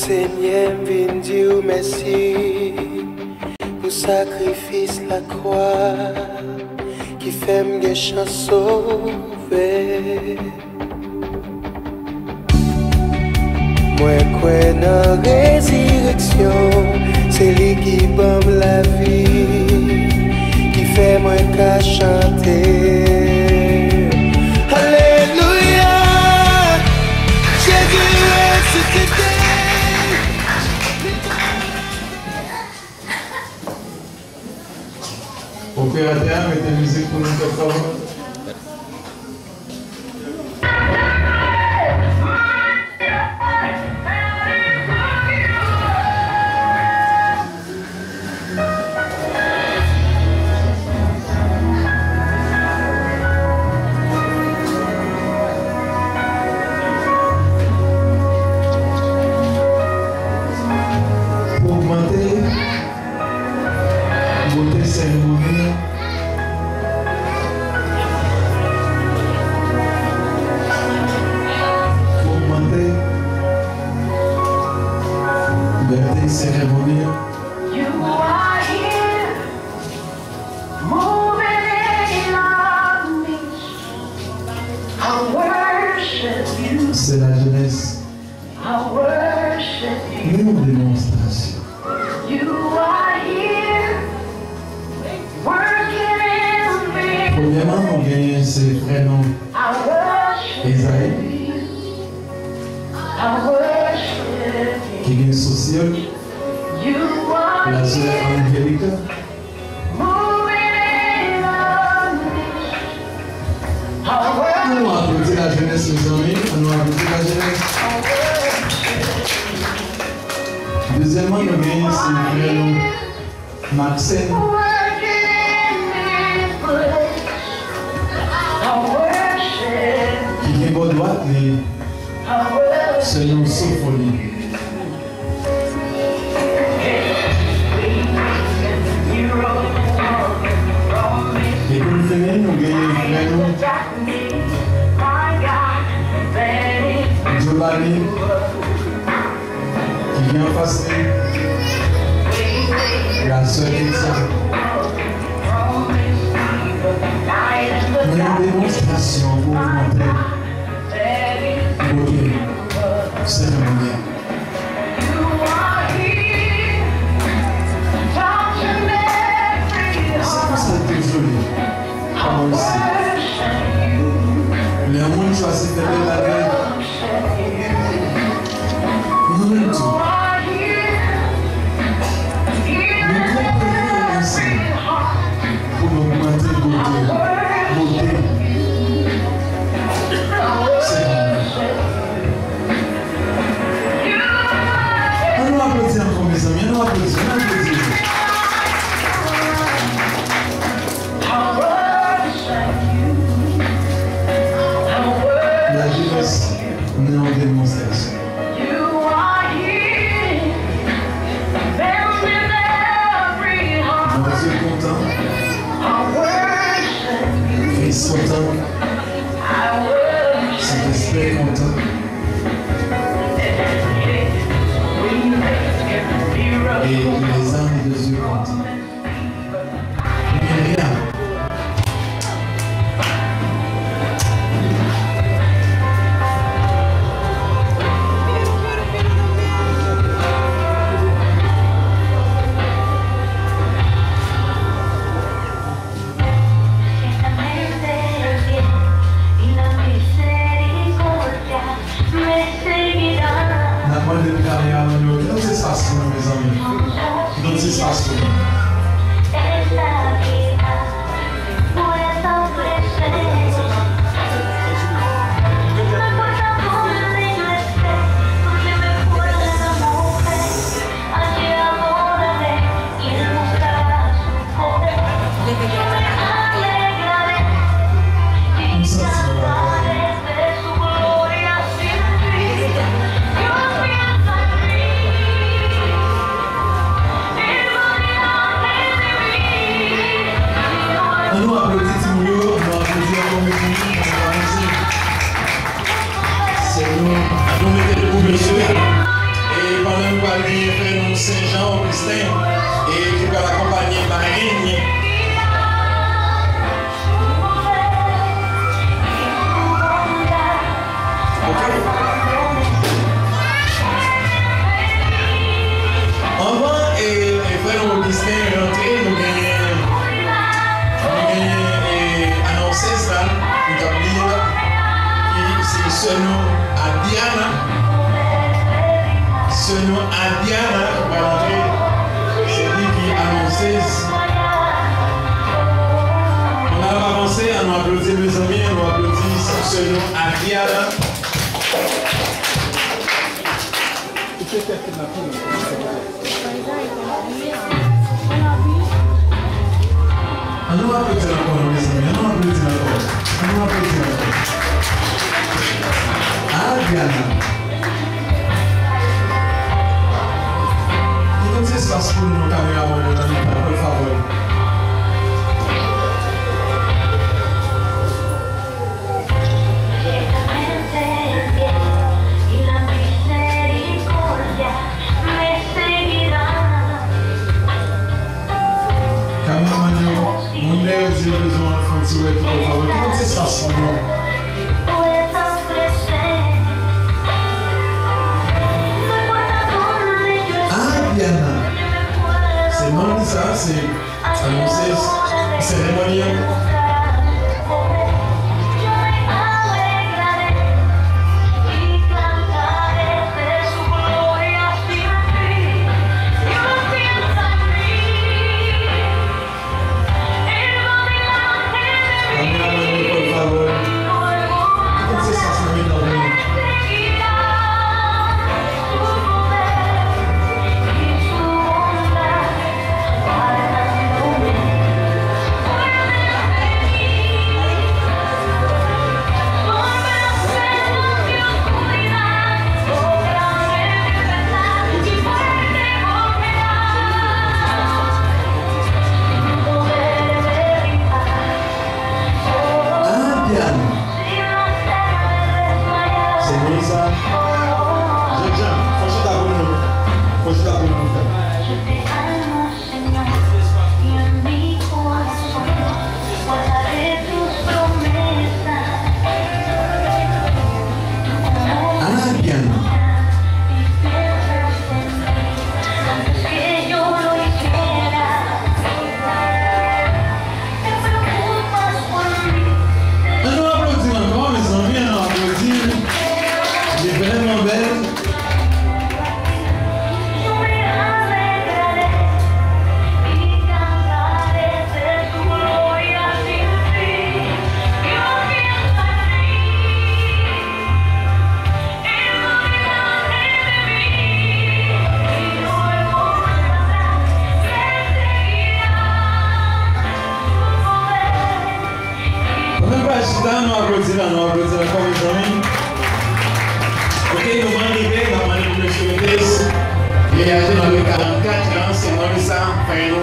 Seigneur, viens dire merci pour sacrifice la croix qui fait me chance sauver. Moi, quoi dans résurrection, c'est lui qui bombe la vie, qui fait moi qu'à chanter. Alléluia, Jésus ressuscité. Opérateur, mettez musique pour nous faire favor. C'est la jeunesse. Nous démonstration. Premièrement, on gagne ses frères noms. Esaïe. Qui est social. La sœur Angélique. On applaudit la jeunesse, mes amis. On applaudit la jeunesse. Deuxièmement, nous gagnons ces frères noms. Maxime. Qui est bon droit, mais selon Sophonie. Et pour finir, nous gagnons les frères noms. Giovanni, qui vient passer la sœur Elsa. Une démonstration pour vous montrer beauté cérémonielle. C'est pour ça que c'est joli. Comme ici. Les gens choisissent de faire la gueule. Nous le disons. Nous comprenons ainsi pour augmenter beauté. Beauté. C'est bon. On nous applaudit encore, mes amis. On nous applaudit. La jeunesse n'est en démonstration. Content, c'est esprit content. Et les âmes de Dieu contents. Myriam. Não se esfaça, meus amigos. Não se esfaça. nous allons faire nous Saint-Jean Augustin et qui va l'accompagner Marine. Avant et frère Augustin rentrer, nous gagnons annoncé ça, nous avons dit c'est ce nom à Diana. Ce nom à Diana qui va rentrer, c'est lui qui annonce. On a avancé, on a applaudi mes amis, on a applaudi ce nom à Diana. On nous applaudit encore, mes amis, on nous applaudit encore. On nous applaudit encore. Ah, Diana. Il y a un espace pour nous, caméra, por favor. J'ai besoin de faire un petit web pour favor. Comment ça se passe pour nous? Ah, Diana. C'est non ça, c'est annoncé cérémoniel.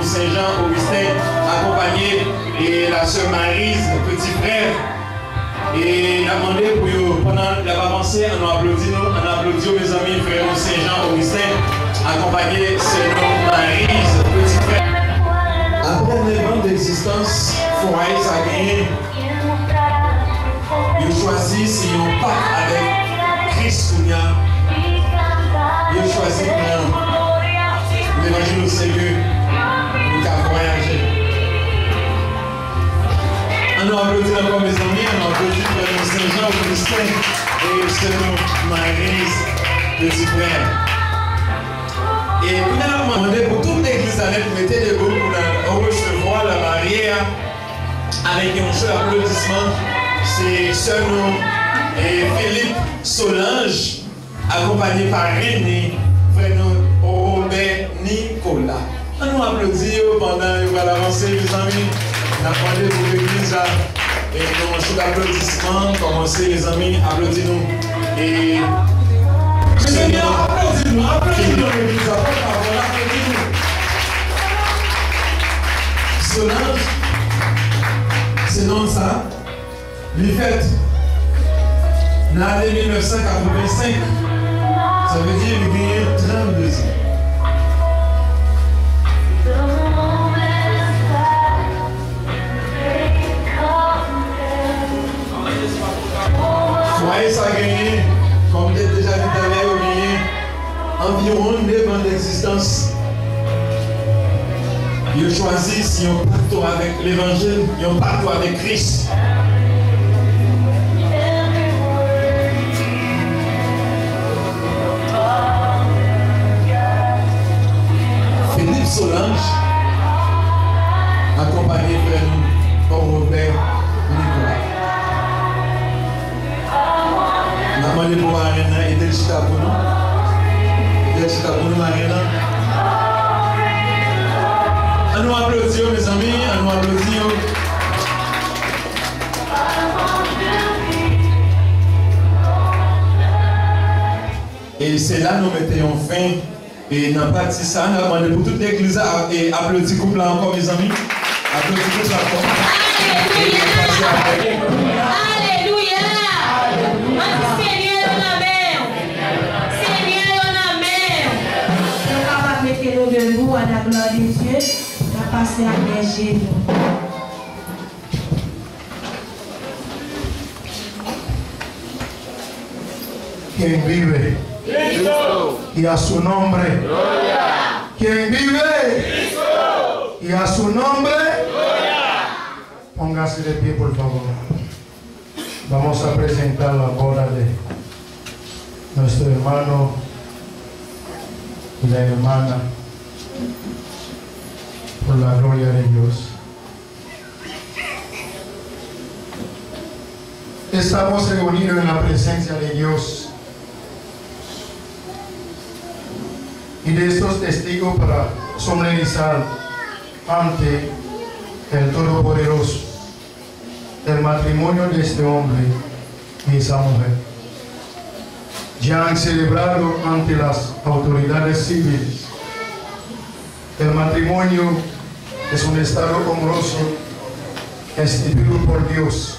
Saint-Jean Augustin, accompagné de la sœur Maryse, petit frère. Et la demandé pour pendant la avancée, on applaudit mes amis, frère Saint-Jean Augustin, accompagné de sœur Maryse, petit frère. Après 9 ans d'existence, Foyer a gagné. Il choisit si on part avec Christ Kounia. Il choisit l'évangile au Seigneur. On nous applaudit encore mes amis, on applaudit le Saint-Jean Augustin et Sœur Maryse, petit frère. Et nous avons demandé pour toute l'église à mettre debout pour recevoir la mariée avec un seul applaudissement. C'est Sœur et Philippe Solange, accompagné par René, frère Robert Nicolas. On nous applaudit pendant qu'on va avancer, mes amis. On a demandé pour l'église et commencer l'applaudissement. Commencez, les amis, applaudissez-nous. Et. Mes amis, applaudissez-nous, applaudissez-nous, l'église. Applaudissez-nous. Solange, c'est non ça. Les fêtes, dans l'année 1985, Ça veut dire qu'il y a 32 ans. Soyez ça gagné, comme j'ai déjà dit tout à l'heure, environ 9 ans d'existence. Ils ont choisi si on partout avec l'évangile, ils ont partout avec Christ. Philippe Solange, accompagné de Paul Robert Nicolas. Maman de Marina et de Chicago. De Chicago Marina. À nous applaudir, mes amis, à nous applaudir. Et c'est là que nous mettons fin. Et n'a pas dit ça, nous avons demandé pour toute l'église et applaudis couple là encore, mes amis. Applaudis couple là encore. Alléluia. Seigneur, on amen. Seigneur, on amen. On va pas mettre le debout à la gloire de Dieu. On va passer à berger. Quien vive y a su nombre. Quien vive y a su nombre. Póngase de pie, por favor. Vamos a presentar la boda de nuestro hermano y la hermana, por la gloria de Dios. Estamos reunidos en la presencia de Dios y de estos testigos para solemnizar ante el Todopoderoso el matrimonio de este hombre y esa mujer. Ya han celebrado ante las autoridades civiles. El matrimonio es un estado honroso instituido por Dios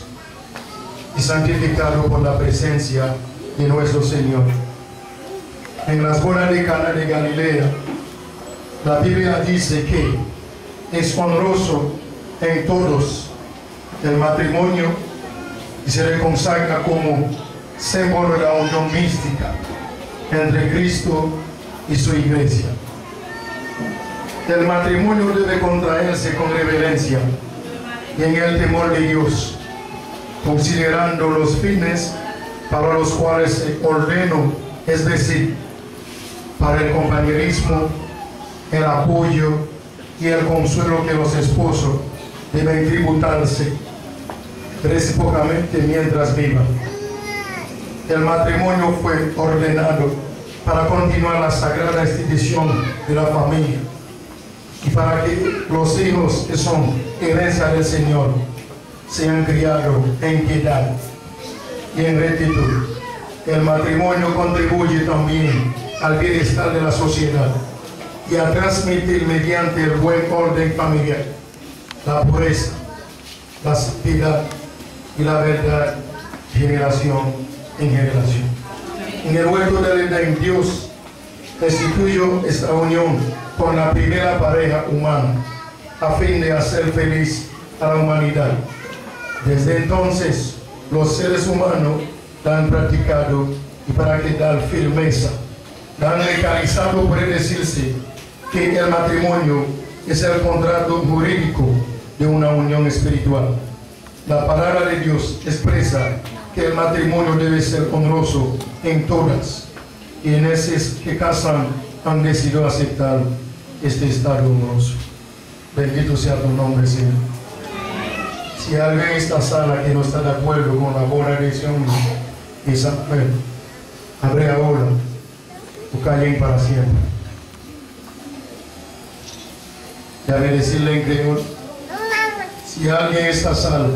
y santificado por la presencia de nuestro Señor. En las bodas de Cana de Galilea, la Biblia dice que es honroso en todos el matrimonio y se le consagra como símbolo de la unión mística entre Cristo y su iglesia. El matrimonio debe contraerse con reverencia y en el temor de Dios, considerando los fines para los cuales se ordenó, es decir, para el compañerismo, el apoyo y el consuelo que los esposos deben tributarse recíprocamente mientras vivan. El matrimonio fue ordenado para continuar la sagrada institución de la familia y para que los hijos que son herencia del Señor sean criados en piedad y en rectitud. El matrimonio contribuye también al bienestar de la sociedad y a transmitir mediante el buen orden familiar la pureza, la santidad y la verdad generación en generación. En el huerto del Edén, Dios instituyó esta unión con la primera pareja humana a fin de hacer feliz a la humanidad. Desde entonces, los seres humanos la han practicado y para que dar firmeza, la han legalizado, puede decirse que el matrimonio es el contrato jurídico de una unión espiritual. La palabra de Dios expresa que el matrimonio debe ser honroso en todas y en esos que casan han decidido aceptar este estado honroso. Bendito sea tu nombre, Señor. Si alguien en esta sala que no está de acuerdo con la boda de ese hombre y esa mujer, abre ahora o callen para siempre. Déjame decirle en creol, si alguien en esta sala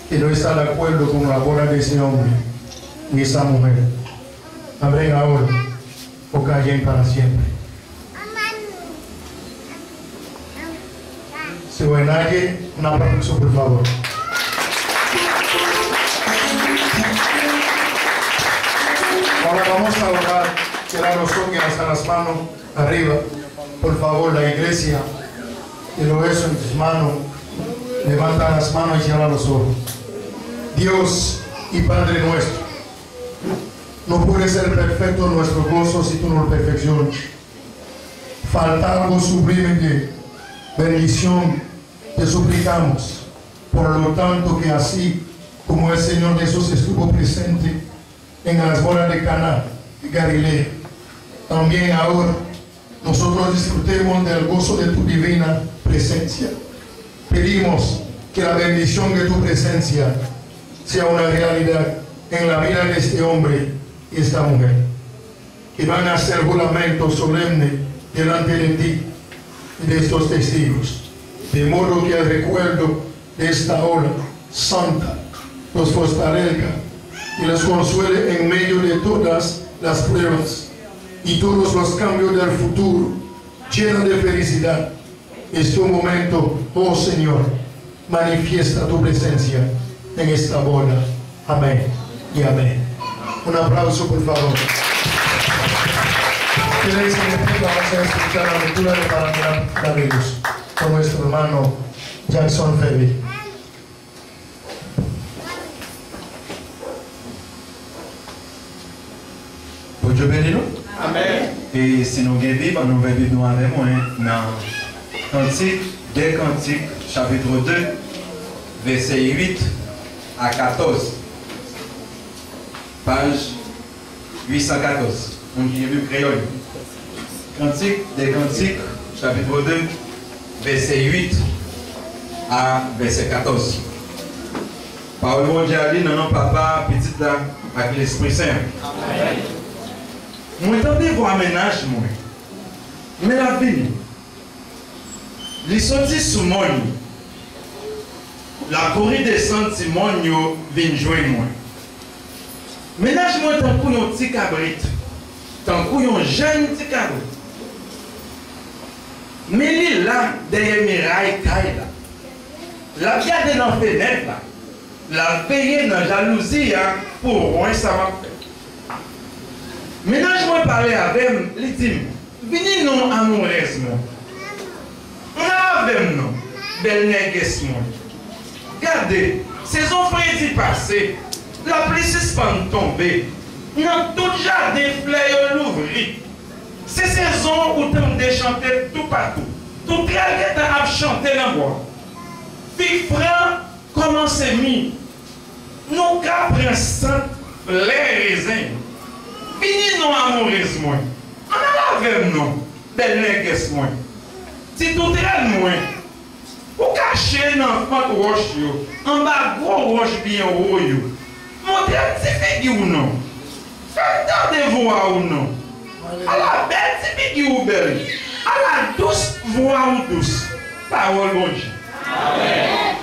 que no está de acuerdo con la boda de ese hombre y esa mujer, abren ahora o callen para siempre. Si no hay nadie, un aplauso por favor. Ahora vamos a orar Cierra los ojos y alza las manos arriba. Por favor, la iglesia, te lo beso en tus manos. Levanta las manos y cierra los ojos. Dios y Padre nuestro, no puede ser perfecto nuestro gozo si tú no lo perfeccionas. Falta algo sublime de bendición, te suplicamos. Por lo tanto, que así como el Señor Jesús estuvo presente en las bodas de Caná de Galilea, también ahora nosotros disfrutemos del gozo de tu divina presencia. Pedimos que la bendición de tu presencia sea una realidad en la vida de este hombre y esta mujer, que van a hacer juramento solemne delante de ti y de estos testigos, de modo que el recuerdo de esta hora santa los fortalezca y los consuele en medio de todas las pruebas y todos los cambios del futuro, llena de felicidad. Este momento, oh Señor, manifiesta tu presencia en esta boda. Amén y amén. Un aplauso, por favor. ¿Qué significa? Vamos a escuchar la lectura de Palabra de Dios con nuestro hermano Jackson Ferry. Bon Dieu béni nous. Amen. Et si nous avons Bible, nous allons vivre avec moi dans Cantique, 2 Cantiques, chapitre 2, verset 8 à 14. Page 814. On dit le créole. Cantique, 2 Cantiques, chapitre 2, verset 8 à verset 14. Parole mondiale, non, papa, petite là, avec l'Esprit Saint. Amen. Moi, je vais voir ménage, moi. Mais la vie, les sorties sous moi, la corée descend si moi, vient joindre moi. Ménage, moi, tant qu'on un petit cabrit, tant qu'on un jeune petit cabrit. Mais il est là, derrière mes rails, la garde dans la fenêtre, là. La payer dans la jalousie, pour moi, ça va faire. Maintenant, je vais parler avec lui, il dit, venez nous amoureusement. On a avec nous, belle négresse. Regardez, saison fin passée, la pluie suspend tomber. Dans tout jardin, fleurs l'ouvrir. C'est saison où on déchanté tout partout. Tout le monde a chanté dans le bois. Puis, prend, comment c'est mis. Nous prenons sans les raisins. Fini nous amoureusement. On a avec nous, belle négresse. Si tout est moins, vous cachez dans votre roche, en bas gros roche bien haut. Montrez un petit figure ou non. Faites des voix ou non. À la belle petit figure ou belle. À la douce voix ou douce. Parole bon Dieu. Amen.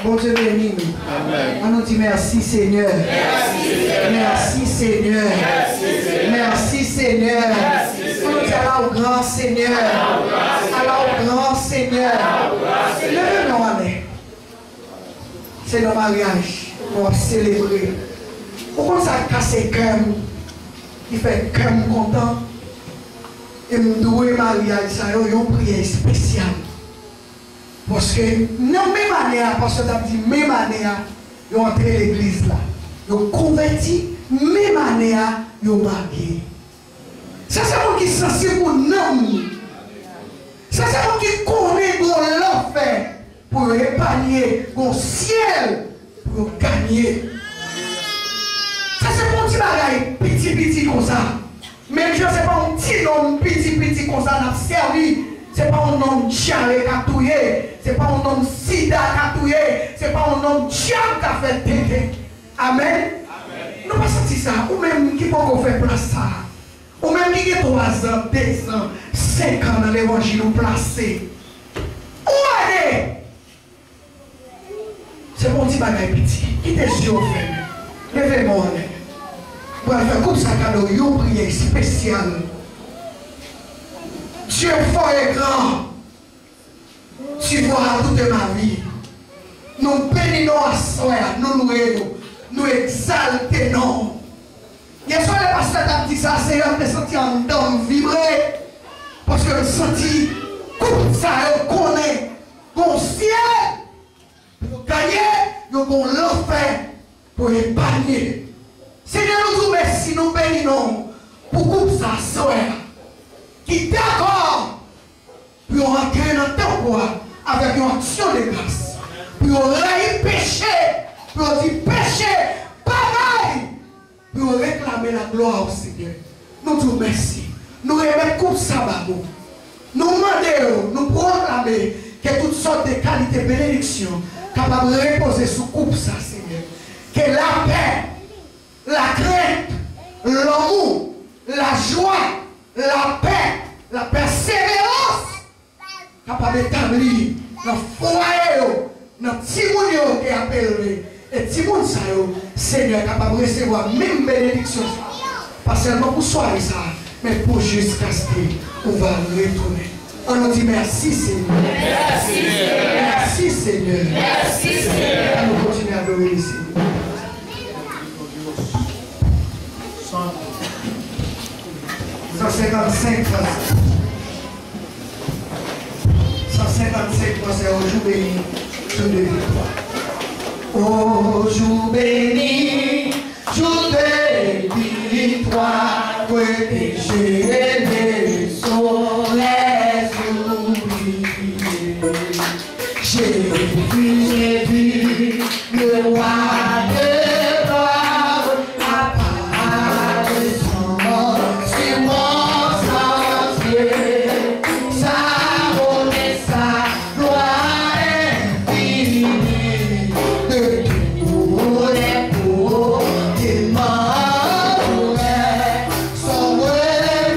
Bon Dieu béni nous. On nous dit merci Seigneur. Merci Seigneur. Merci Seigneur. On nous dit alors au grand Seigneur. Alors au grand Seigneur. Levez-nous à main. C'est nos mariages. On va célébrer. Pourquoi ça casse le cœur? Il fait cœur content. Et nous devons mariage, ça a une prière spéciale. Parce que, non, même année, parce que tu as dit, même année, ils ont entré l'église là. Ils ont converti, même année, ils ont marié. Ça, c'est moi qui suis sensible pour nous. Ça, c'est moi qui connais pour l'enfer, pour épargner, pour le ciel, pour gagner. Ça, c'est mon petit bagage, petit comme ça. Même je ne sais pas un petit nom, petit comme ça, n'a servi. Ce n'est pas un nom Tchale qui a touillé. Ce n'est pas un nom Sida qui a touillé. Ce n'est pas un nom Tchale qui a fait tété. Amen. Nous ne pas senti ça. Ou même qui peut faire place ça. Ou même qui a 3 ans, 2 ans, 5 ans dans l'évangile ou placé. Où allez? C'est mon petit bagage petit. Qui te yeux fermés. Levez-moi. Pour faire comme ça, cadeau, une prière spéciale. Dieu fort et grand. Tu vois toute ma vie. Nous bénissons. bénissons nous exaltons. Hier soir, le pasteur a dit ça, c'est un des sentis en dedans vibrer. Parce que le senti, comme ça, on connaît, qu'on ciel, pour gagner, nous avons l'enfer pour épargner. Seigneur, nous vous remercions, nous bénissons pour couper ça, soeur, qui d'accord pour entrer dans ton roi avec une action de grâce, pour rayer péché, pour dire péché, pareil, pour réclamer la gloire au Seigneur. Nous vous remercions. Nous remettons comme ça, babou. Nous demandons, nous proclamons que toutes sortes de qualités de bénédiction capables de reposer sous coupe ça, Seigneur. Que la paix, la crainte, l'amour, la joie, la paix, la persévérance, capable d'établir dans le foyer, dans le petit monde qui est appelé, et petit monde, Seigneur, capable de recevoir même bénédiction. Pas seulement pour soirée ça, mais pour jusqu'à ce qu'on va retourner. On nous dit merci Seigneur. Merci Seigneur. Merci Seigneur. Merci Seigneur. On nous continue à adorer le Seigneur. 155 c'est au jour béni, jour de victoire. Au jour béni, jour de victoire, protéger sur les oubliés. J'ai vu le roi de gloire apparaître sur mon sentier. Sa bonté, sa gloire infinie, de tous les pauvres qui m'entouraient, sont relevés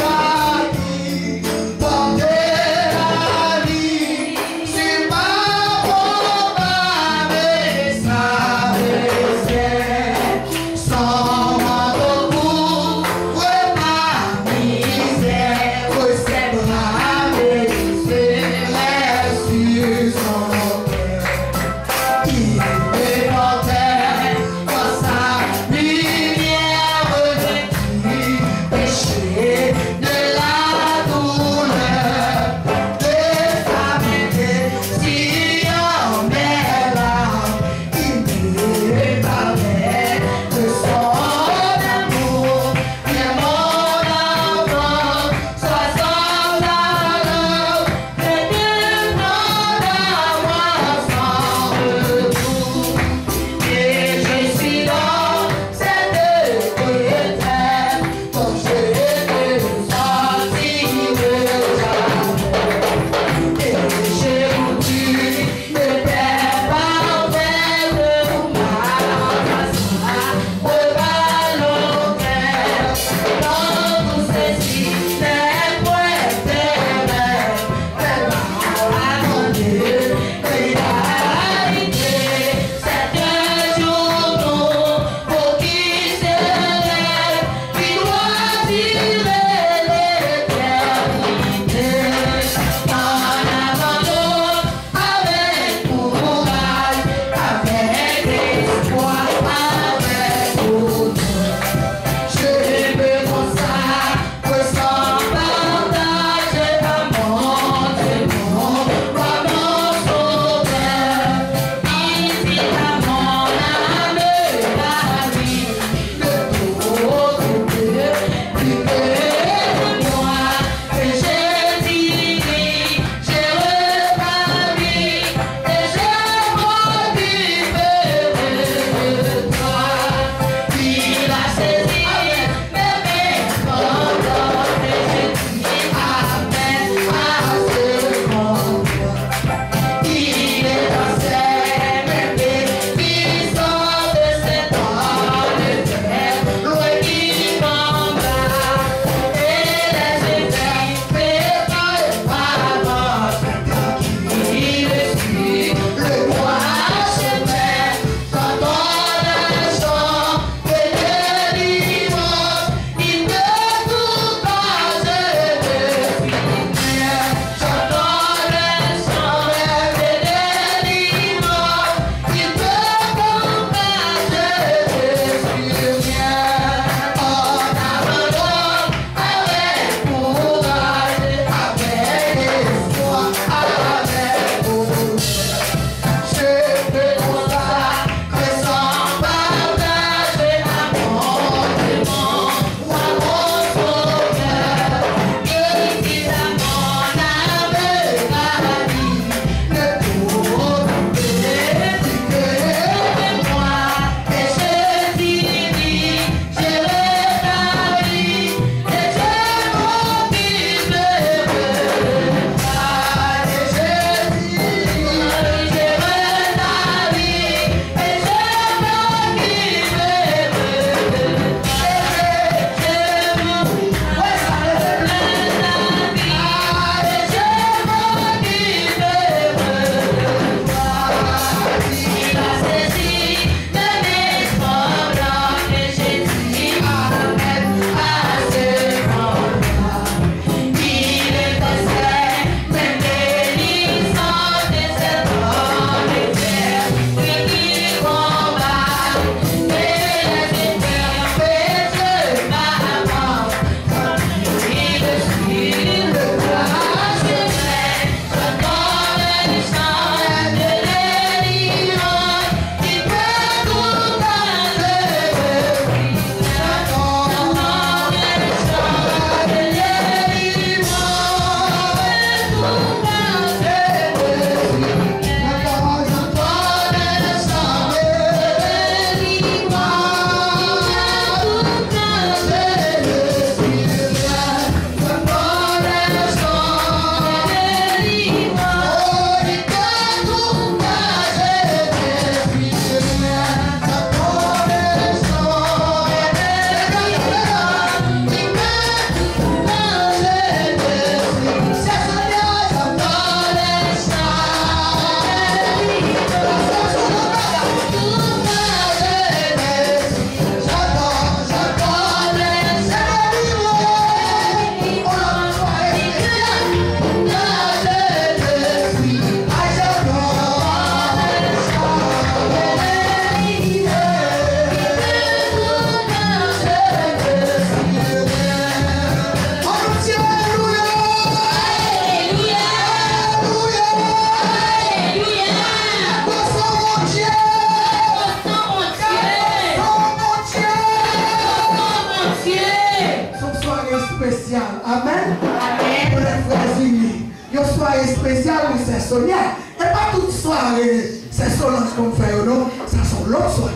Une soirée spéciale où c'est Sonia. Et pas toute soirée, c'est Solange qu'on fait, non? Ça sont l'autre soirée.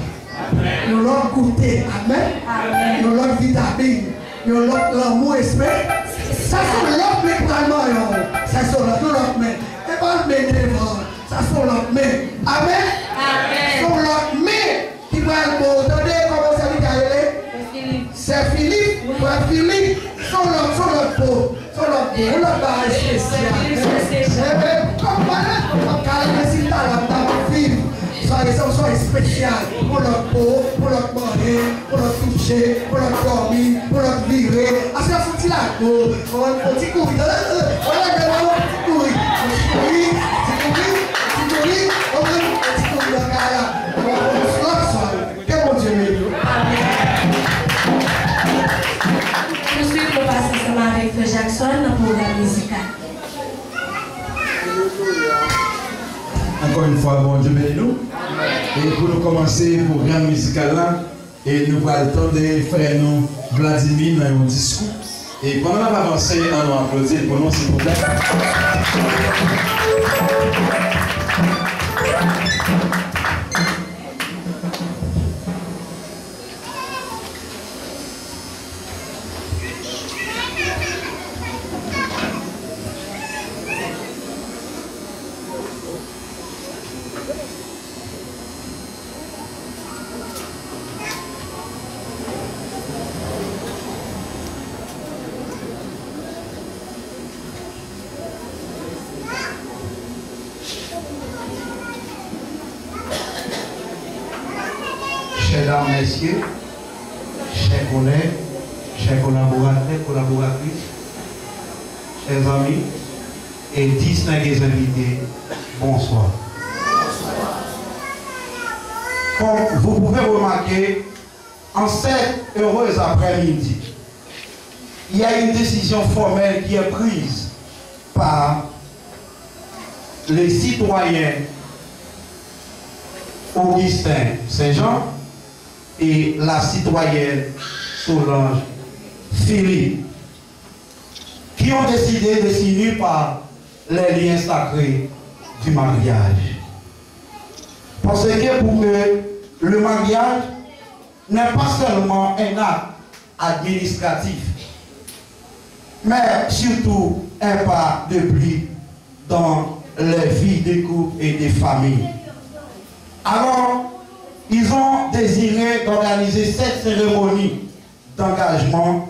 Nous l'autre goûter. Amen. Nous l'autre vitamine. Nous l'autre l'amour esprit. Ça sont l'autre mais vraiment, ça sont l'autre mais. Et pas le bénévole. Ça sont l'autre mais. Amen. Ça sont l'autre mais. Qui va le mot. Attendez comment ça dit aller? C'est Philippe. Frère Philippe. Sont l'autre peau. Sont l'autre base spéciale. Comme voilà, on va si t'as la vivre. Soyez spécial pour notre peau, pour notre manger, pour notre toucher, pour notre dormir, pour notre vivre. À ce moment là, on va un petit couille. Voilà, petit couille. On va un petit couille dans la on va que bon Dieu m'aide. Nous suivons passer ensemble avec Frère Jackson dans le programme musical. Encore une fois, bon Dieu bénis nous. Et pour nous commencer le programme musical là, et nous allons attendre frère nous Vladimir dans un discours. Et pendant qu'on va avancer, on va applaudir pour nous s'il vous plaît. Mesdames, Messieurs, chers collègues, chers collaborateurs, collaboratrices, chers amis et distingués invités, bonsoir. Comme vous pouvez remarquer, en cette heureuse après-midi, il y a une décision formelle qui est prise par les citoyens Augustin Saint-Jean et la citoyenne Solange Philippe, qui ont décidé de signer par les liens sacrés du mariage. Parce que pour que le mariage n'est pas seulement un acte administratif, mais surtout un pas de plus dans les vies des couples et des familles. Alors, ils ont désiré d'organiser cette cérémonie d'engagement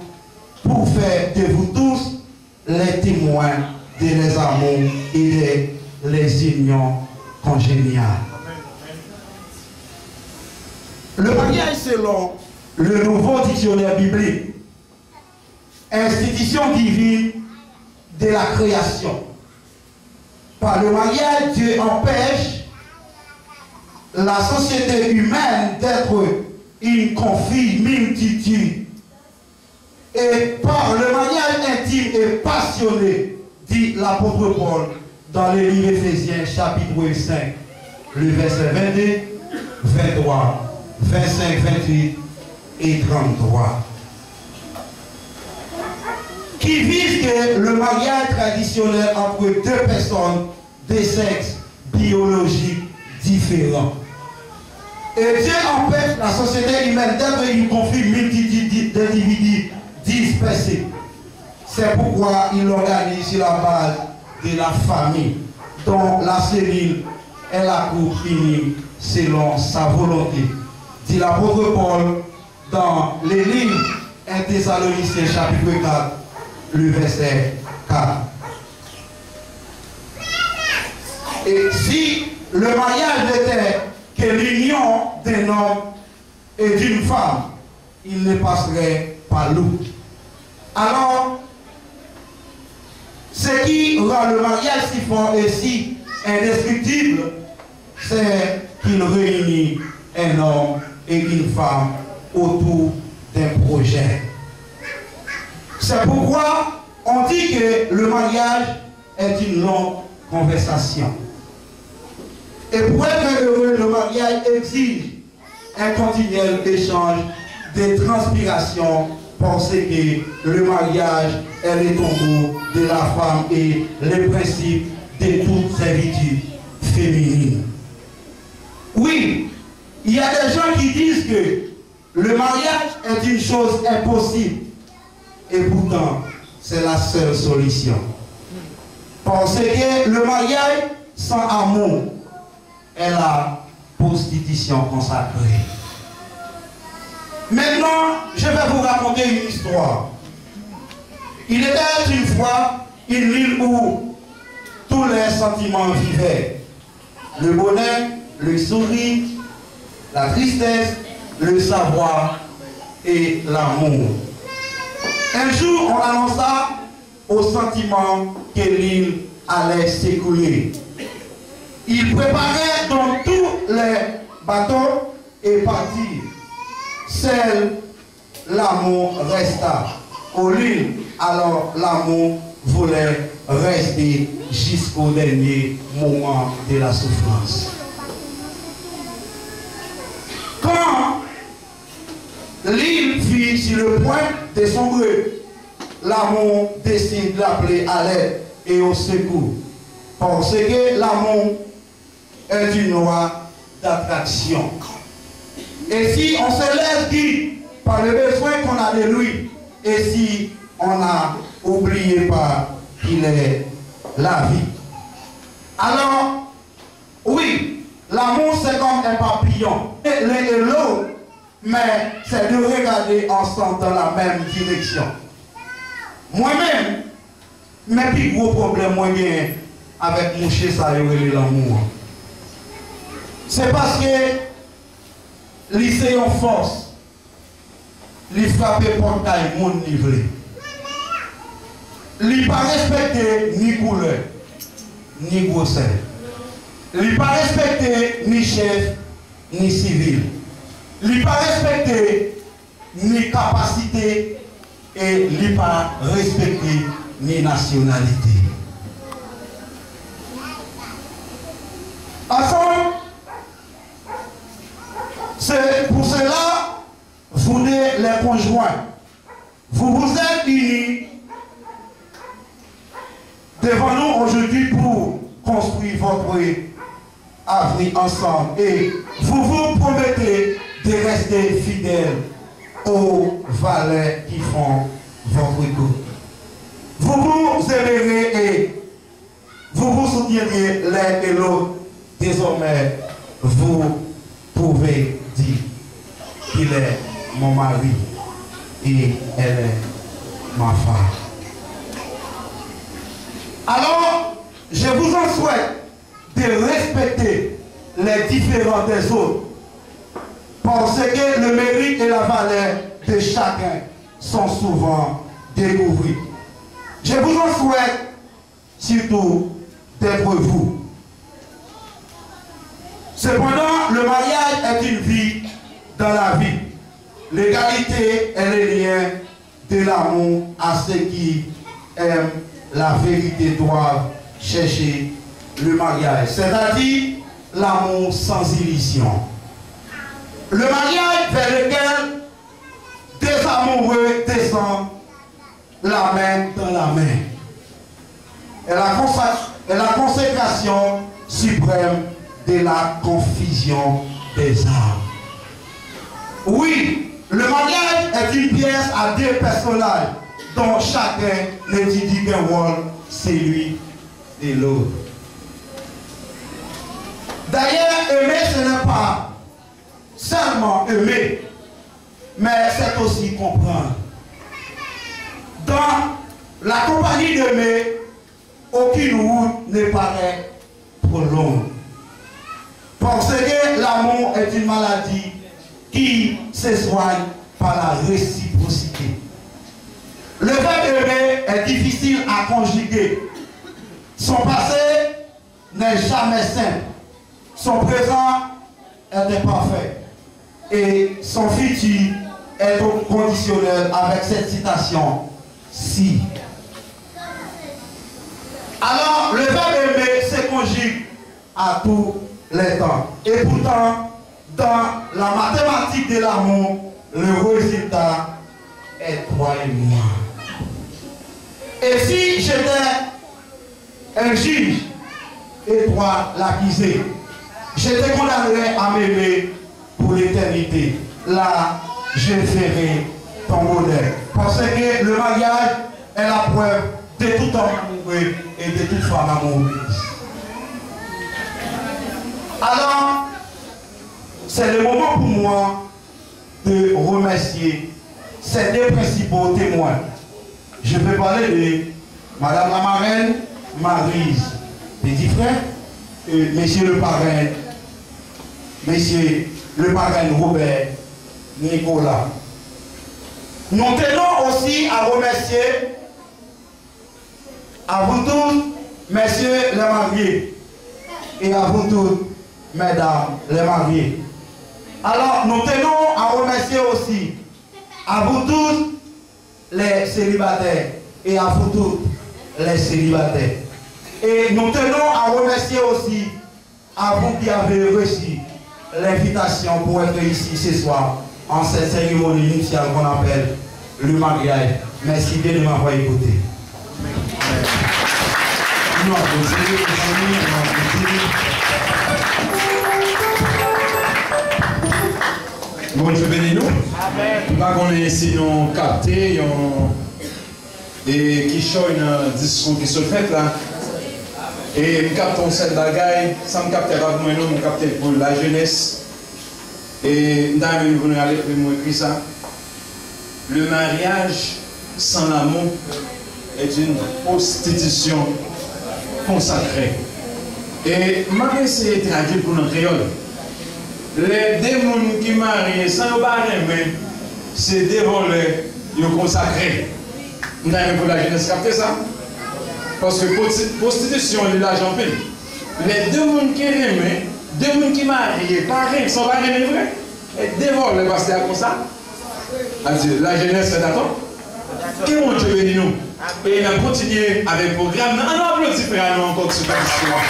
pour faire de vous tous les témoins de les amours et de les unions congéniales. Le mariage, selon le nouveau dictionnaire biblique, institution divine de la création. Par le mariage, Dieu empêche la société humaine d'être une confine multitude. Et par le mariage intime et passionné, dit l'apôtre Paul dans le livre Éphésiens chapitre 5, le verset 22, 23, 25, 28 et 33. Qui vise que le mariage traditionnel entre deux personnes de sexe biologique différents. Et Dieu empêche la société humaine d'être une conflit multitude d'individus dispersés. C'est pourquoi il organise sur la base de la famille, dont la cellule est la couple unie selon sa volonté. Dit l'apôtre Paul dans les livres 1 Thessaloniciens chapitre 4, le verset 4. Et si le mariage n'était que l'union d'un homme et d'une femme, il ne passerait pas l'eau. Alors, ce qui rend le mariage si fort et si indestructible, c'est qu'il réunit un homme et une femme autour d'un projet. C'est pourquoi on dit que le mariage est une longue conversation. Et pour être heureux, le mariage exige un continuel échange de transpiration penser que le mariage est le tombeau de la femme et le principe de toute servitude féminine. Oui, il y a des gens qui disent que le mariage est une chose impossible. Et pourtant, c'est la seule solution. Parce que le mariage sans amour est la prostitution consacrée. Maintenant, je vais vous raconter une histoire. Il était une fois une ville où tous les sentiments vivaient. Le bonheur, le sourire, la tristesse, le savoir et l'amour. Un jour, on annonça au sentiment que l'île allait s'écouler. Il préparait donc tous les bateaux et partit. Seul l'amour resta au l'île. Alors l'amour voulait rester jusqu'au dernier moment de la souffrance. Quand l'île fut sur le point de sombrer, l'amour décide d'appeler à l'aide et au secours. Parce que l'amour est une loi d'attraction. Et si on se laisse guider par le besoin qu'on a de lui, et si on n'a oublié pas qu'il est la vie. Alors, oui, l'amour c'est comme un papillon. L'un et l'autre, mais c'est de regarder ensemble dans la même direction. Moi-même, mes plus gros problèmes moyens avec mon chien, ça y est l'amour. C'est parce que lycée en force, il frappe portail, mon niveau. Il n'a pas respecté ni couleur, ni grosseur. Il n'a pas respecté ni chef, ni civil. Il n'a pas respecté ni capacité et il n'a pas respecté ni nationalité. Ensemble, c'est pour cela, vous les conjoints, vous vous êtes unis devant nous aujourd'hui pour construire votre avenir ensemble. Et vous vous promettez de rester fidèles aux valeurs qui font votre couple. Vous vous aimerez et vous vous soutiendrez l'un et l'autre. Désormais, vous pouvez dire qu'il est mon mari et elle est ma femme. Alors, je vous en souhaite de respecter les différents des autres, parce que le mérite et la valeur de chacun sont souvent découverts. Je vous en souhaite surtout d'être vous. Cependant, le mariage est une vie dans la vie. L'égalité est le lien de l'amour à ceux qui aiment la vérité doivent chercher le mariage, c'est-à-dire l'amour sans illusion. Le mariage vers lequel des amoureux descendent la main dans la main est la consécration suprême de la confusion des âmes. Oui, le mariage est une pièce à deux personnages dont chacun ne dit qu'un rôle, c'est lui et l'autre. D'ailleurs, aimer, ce n'est pas seulement aimer, mais c'est aussi comprendre. Dans la compagnie d'aimer, aucune route ne paraît trop longue. Parce que l'amour est une maladie qui se soigne par la réciprocité. Le verbe aimer est difficile à conjuguer. Son passé n'est jamais simple. Son présent est imparfait. Et son futur est conditionnel avec cette citation. Si. Alors, le verbe aimer se conjugue à tous les temps. Et pourtant, dans la mathématique de l'amour, le résultat est toi et moi. Et si j'étais un juge et toi l'accusé, je te condamnerais à m'aimer pour l'éternité. Là, je ferai ton bonheur. Parce que le mariage est la preuve de tout homme amoureux et de toute femme amoureuse. Alors, c'est le moment pour moi de remercier ces deux principaux témoins. Je vais parler de Madame la marraine Maryse, petit frère, et Monsieur le parrain, Monsieur le parrain Robert Nicolas. Nous tenons aussi à remercier à vous tous, messieurs les mariés, et à vous toutes, mesdames les mariés. Alors, nous tenons à remercier aussi à vous tous les célibataires et à vous toutes les célibataires. Et nous tenons à remercier aussi à vous qui avez reçu l'invitation pour être ici ce soir en cette cérémonie initiale qu'on appelle le mariage. Merci bien de m'avoir écouté. Bon Dieu bénis nous. Nous avons ici nous capté et qui show un discours qui se fait là. Et nous captons cette bagaille, sans me capter avec moi, nous capter pour la jeunesse. Et nous allons aller pour nous écrire ça. Le mariage sans l'amour est une prostitution consacrée. Et je vais essayer de traduire pour notre créole. Les démons qui marient sans barrer, c'est des volets consacrés. Nous allons pour la jeunesse capter ça. Parce que prostitution, c'est l'argent pile. Les démons qui aiment, des gens qui marient, pareil, sans barrer, mais vrai. Et dévolent le pasteur comme ça. La jeunesse est d'accord. Que mon Dieu bénit nous. Et on a continué avec le programme. On applaudit frère encore sur la histoire.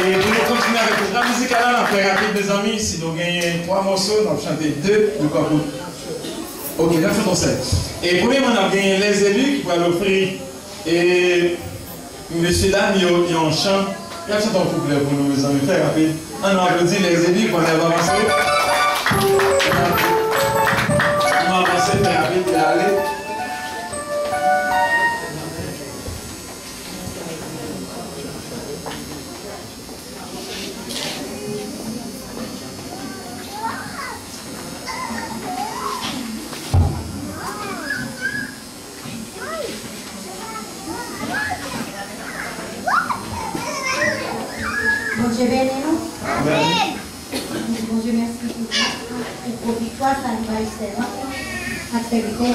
Et pour nous continuer avec le programme musical, on a fait rapide des amis. Si nous gagnons 3 morceaux, on va chanter 2. Ok, là faisons 7. Et premièrement, on a gagné les élus qui vont l'offrir. Et monsieur dame, il y a un chant. Il y a un chant en couplet pour nous, mes amis. Très rapide. On a applaudi les élus pour les avancer. On va avancer très rapide et aller. Bon Dieu bénis nous. Amen. Bon Dieu merci pour victoire, ça nous va excellent. Activité,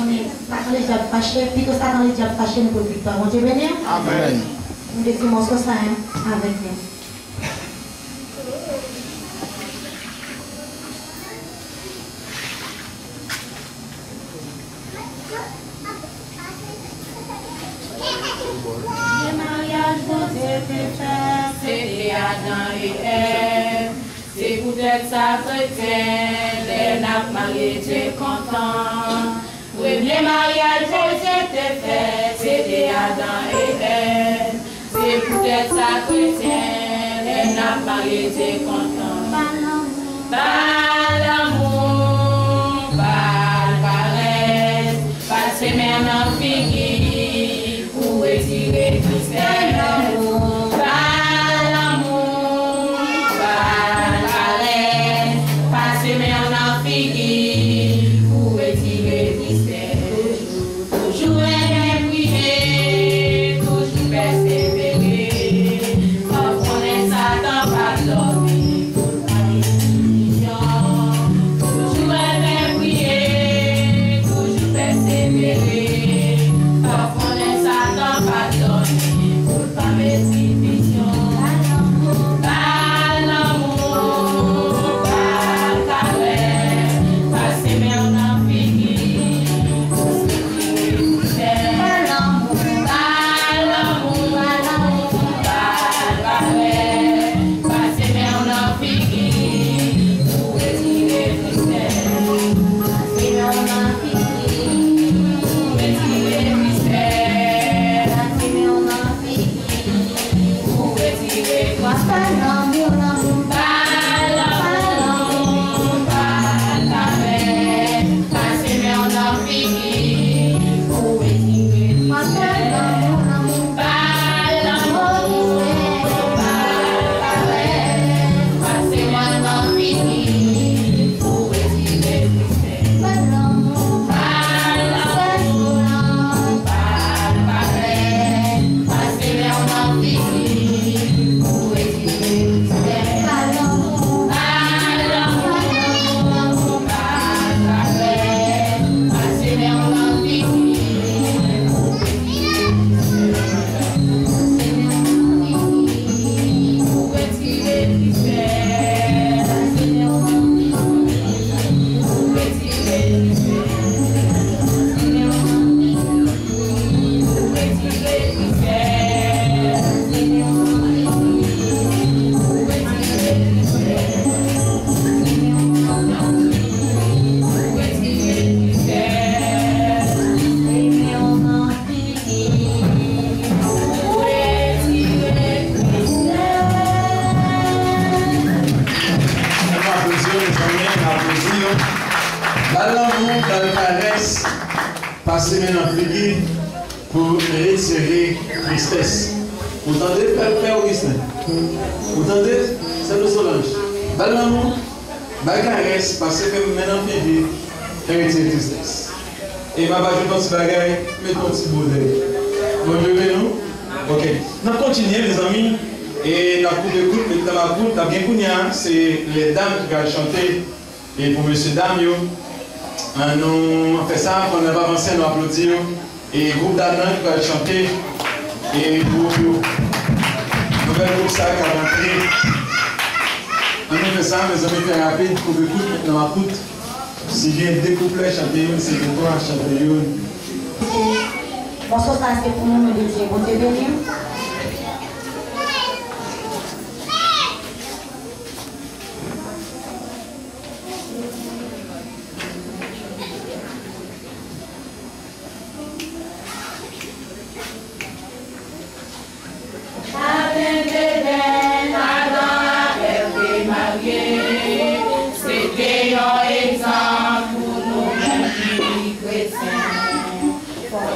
on est déjà fâché, plutôt ça on est déjà fâché pour victoire. Bon Dieu bénis nous. Amen. Nous devons morceau ça avec nous. C'est Adam et Ève, c'est peut-être ça chrétien, les nappes mariés, t'es content. Premier mariage, c'était fait, c'était Adam et Ève, c'est peut-être ça chrétien, les nappes mariés, t'es content. Pas l'amour, pas la caresse, pas ses mains en figure, pour retirer tout l'amour. Toujours Passer maintenant figure pour retirer tristesse. Vous entendez, Père Augustin? Vous entendez? C'est le Solange. Balamou, bagarres, passer maintenant figure et retirer tristesse. Et ma base de petit bagaille, mais ton petit boulet. Vous voyez nous? Ok. Nous continuons, les amis. Et la coupe de coupe, dans la coupe, la bien connue, c'est les dames qui vont chanter. Et pour monsieur Damio, nous fait ça, on va avancer, nous applaudir. Et le groupe d'Adnan qui va chanter. Et pour le nouvel groupe ça qui va rentrer. On fait ça, mes amis, faire rapide pour le couple, maintenant la coupe. Si bien deux couplets chanter une, c'est pour toi chanter une. Bonsoir, ça c'est pour nous, me dire, bon Dieu béni. C'était un exemple pour nous-mêmes qui chrétiens.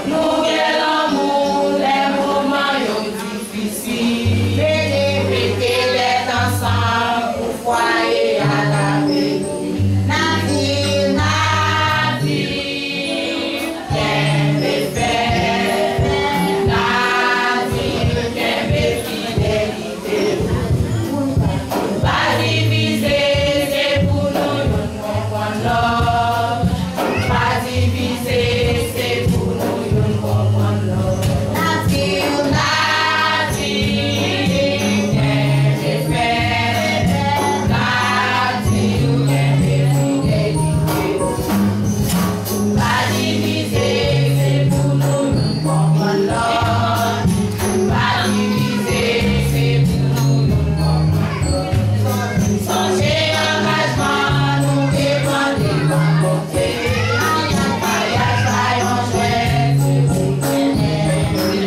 Nous l'amour, les moments difficiles, répéter d'être ensemble pour foyer à la vie. Nadir, qu'un bébé, Nadir, qu'un bébé fidélité. Pas diviser, c'est pour nous, nous comprenons. Pas diviser, c'est pour nous, nous comprenons. Nadir, qu'un bébé, Nadir, qu'un bébé fidélité. Pas diviser, c'est pour nous, nous comprenons. Pas diviser, c'est pour nous, nous comprenons. Songez engagement, nous dépendons de mon côté. Mariage, vaillant, chouette, vous connaissez.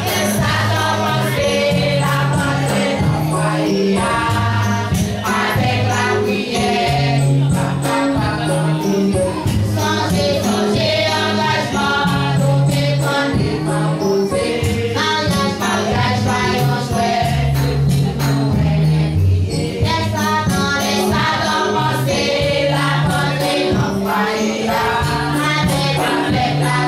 Et ça commencer, la pensée dans le foyer. Avec la prière, songez engagement, nous dépendons de mon côté. Mariage, vaillant, chouette, vous connaissez. Et ça commencer, la pensée dans le foyer. Avec la prière,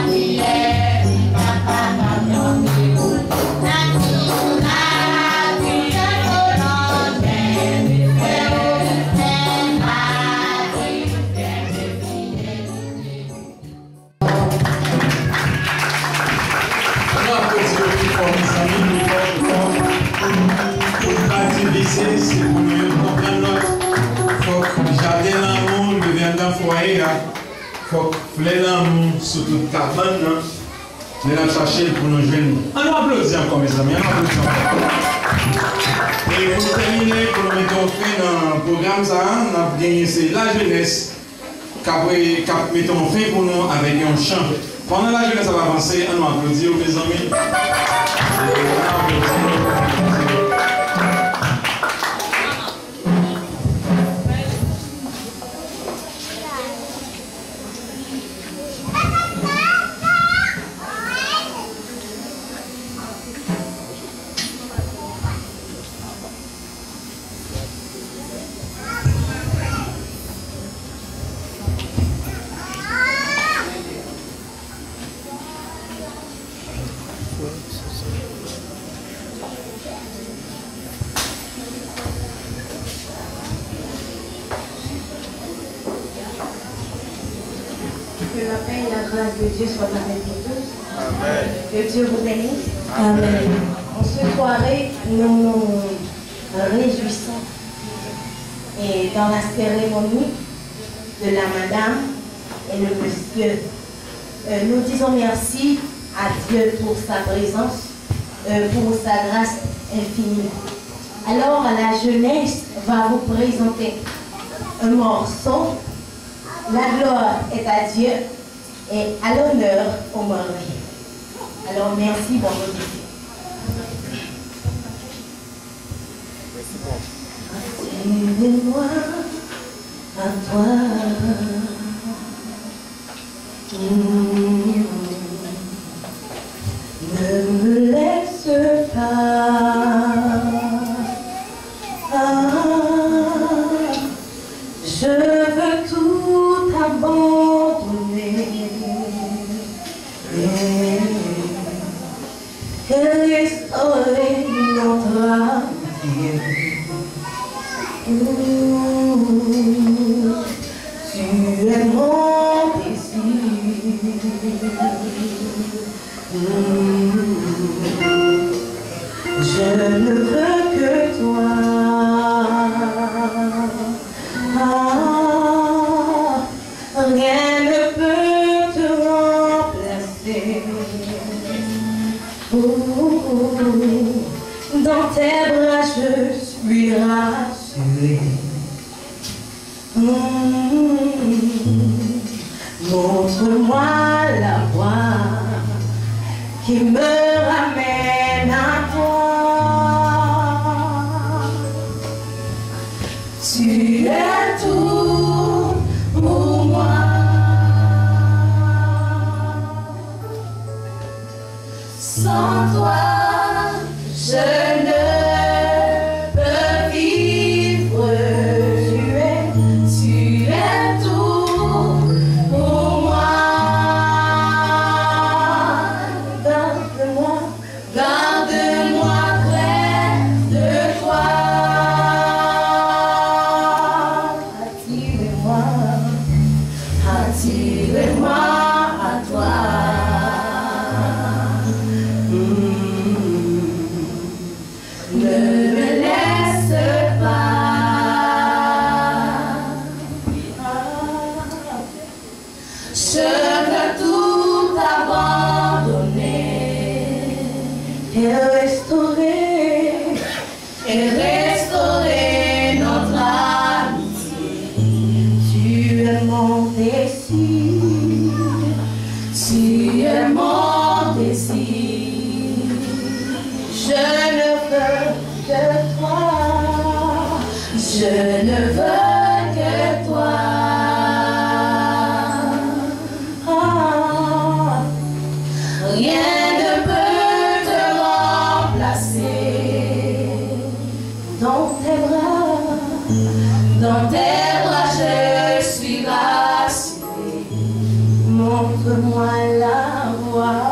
C'est pour nous comprendre notre. Faut que le jardin l'amour devienne dans le foyer. Faut que l'amour sur toute cabane. Nous allons chercher pour nous joindre. On nous applaudit encore, mes amis. On applaudit encore. Et pour terminer, pour nous mettre au fin dans le programme, on a gagné c'est la jeunesse qui met en fin pour nous avec un chant. Pendant la jeunesse, ça va avancer. On nous applaudit, mes amis. Que la paix et la grâce de Dieu soient avec vous tous. Amen. Que Dieu vous bénisse. Amen. En cette soirée, nous nous réjouissons. Et dans la cérémonie de la madame et le monsieur, nous disons merci à Dieu pour sa présence, pour sa grâce infinie. Alors la jeunesse va vous présenter un morceau. La gloire est à Dieu et à l'honneur au mari. Alors merci, bon Dieu. Attire-moi à toi. Ne me laisse pas. Je veux tout abandonner et restaurer notre amitié. Tu es mon désir. Je ne veux que toi. Rien ne peut te remplacer. Dans tes bras je suis rassurée. Montre-moi la voie qui me ramène à toi. Tu es tout pour moi. Sans toi, je ne peux vivre. Tu es tout pour moi. Garde-moi près de toi. Attire-moi à toi. Ne me laisse pas. Je veux tout abandonner et restaurer notre amitié. Tu es mon désir. Tu es mon désir. Je ne veux que toi. Je ne veux que toi. Rien ne peut te remplacer. Dans tes bras je suis rassurée. Montre-moi la voie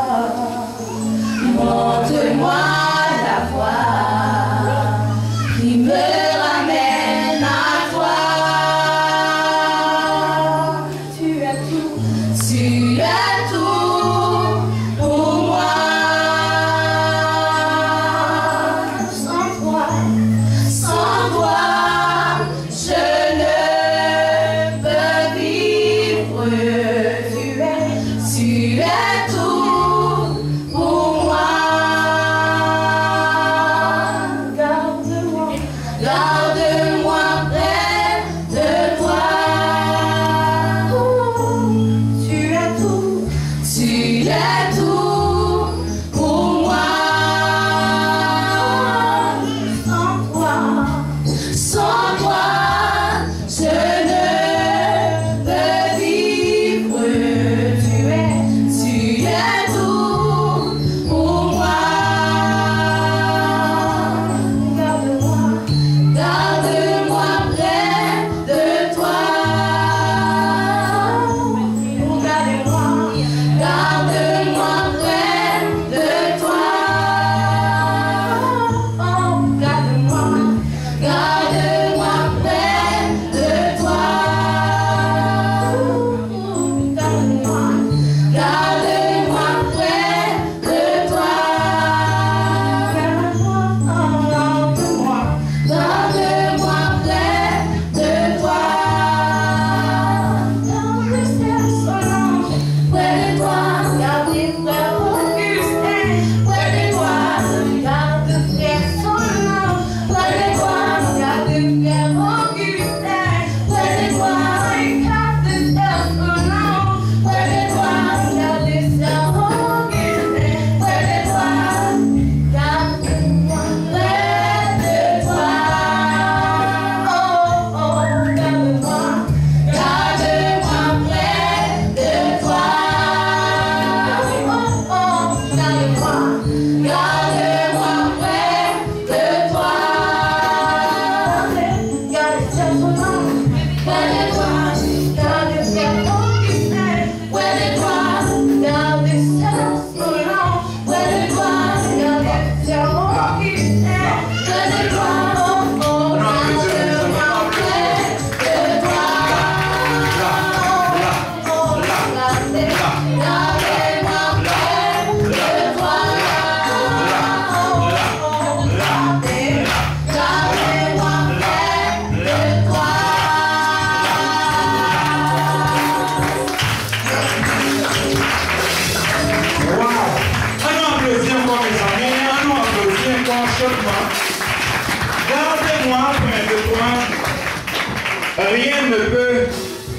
Rien ne peut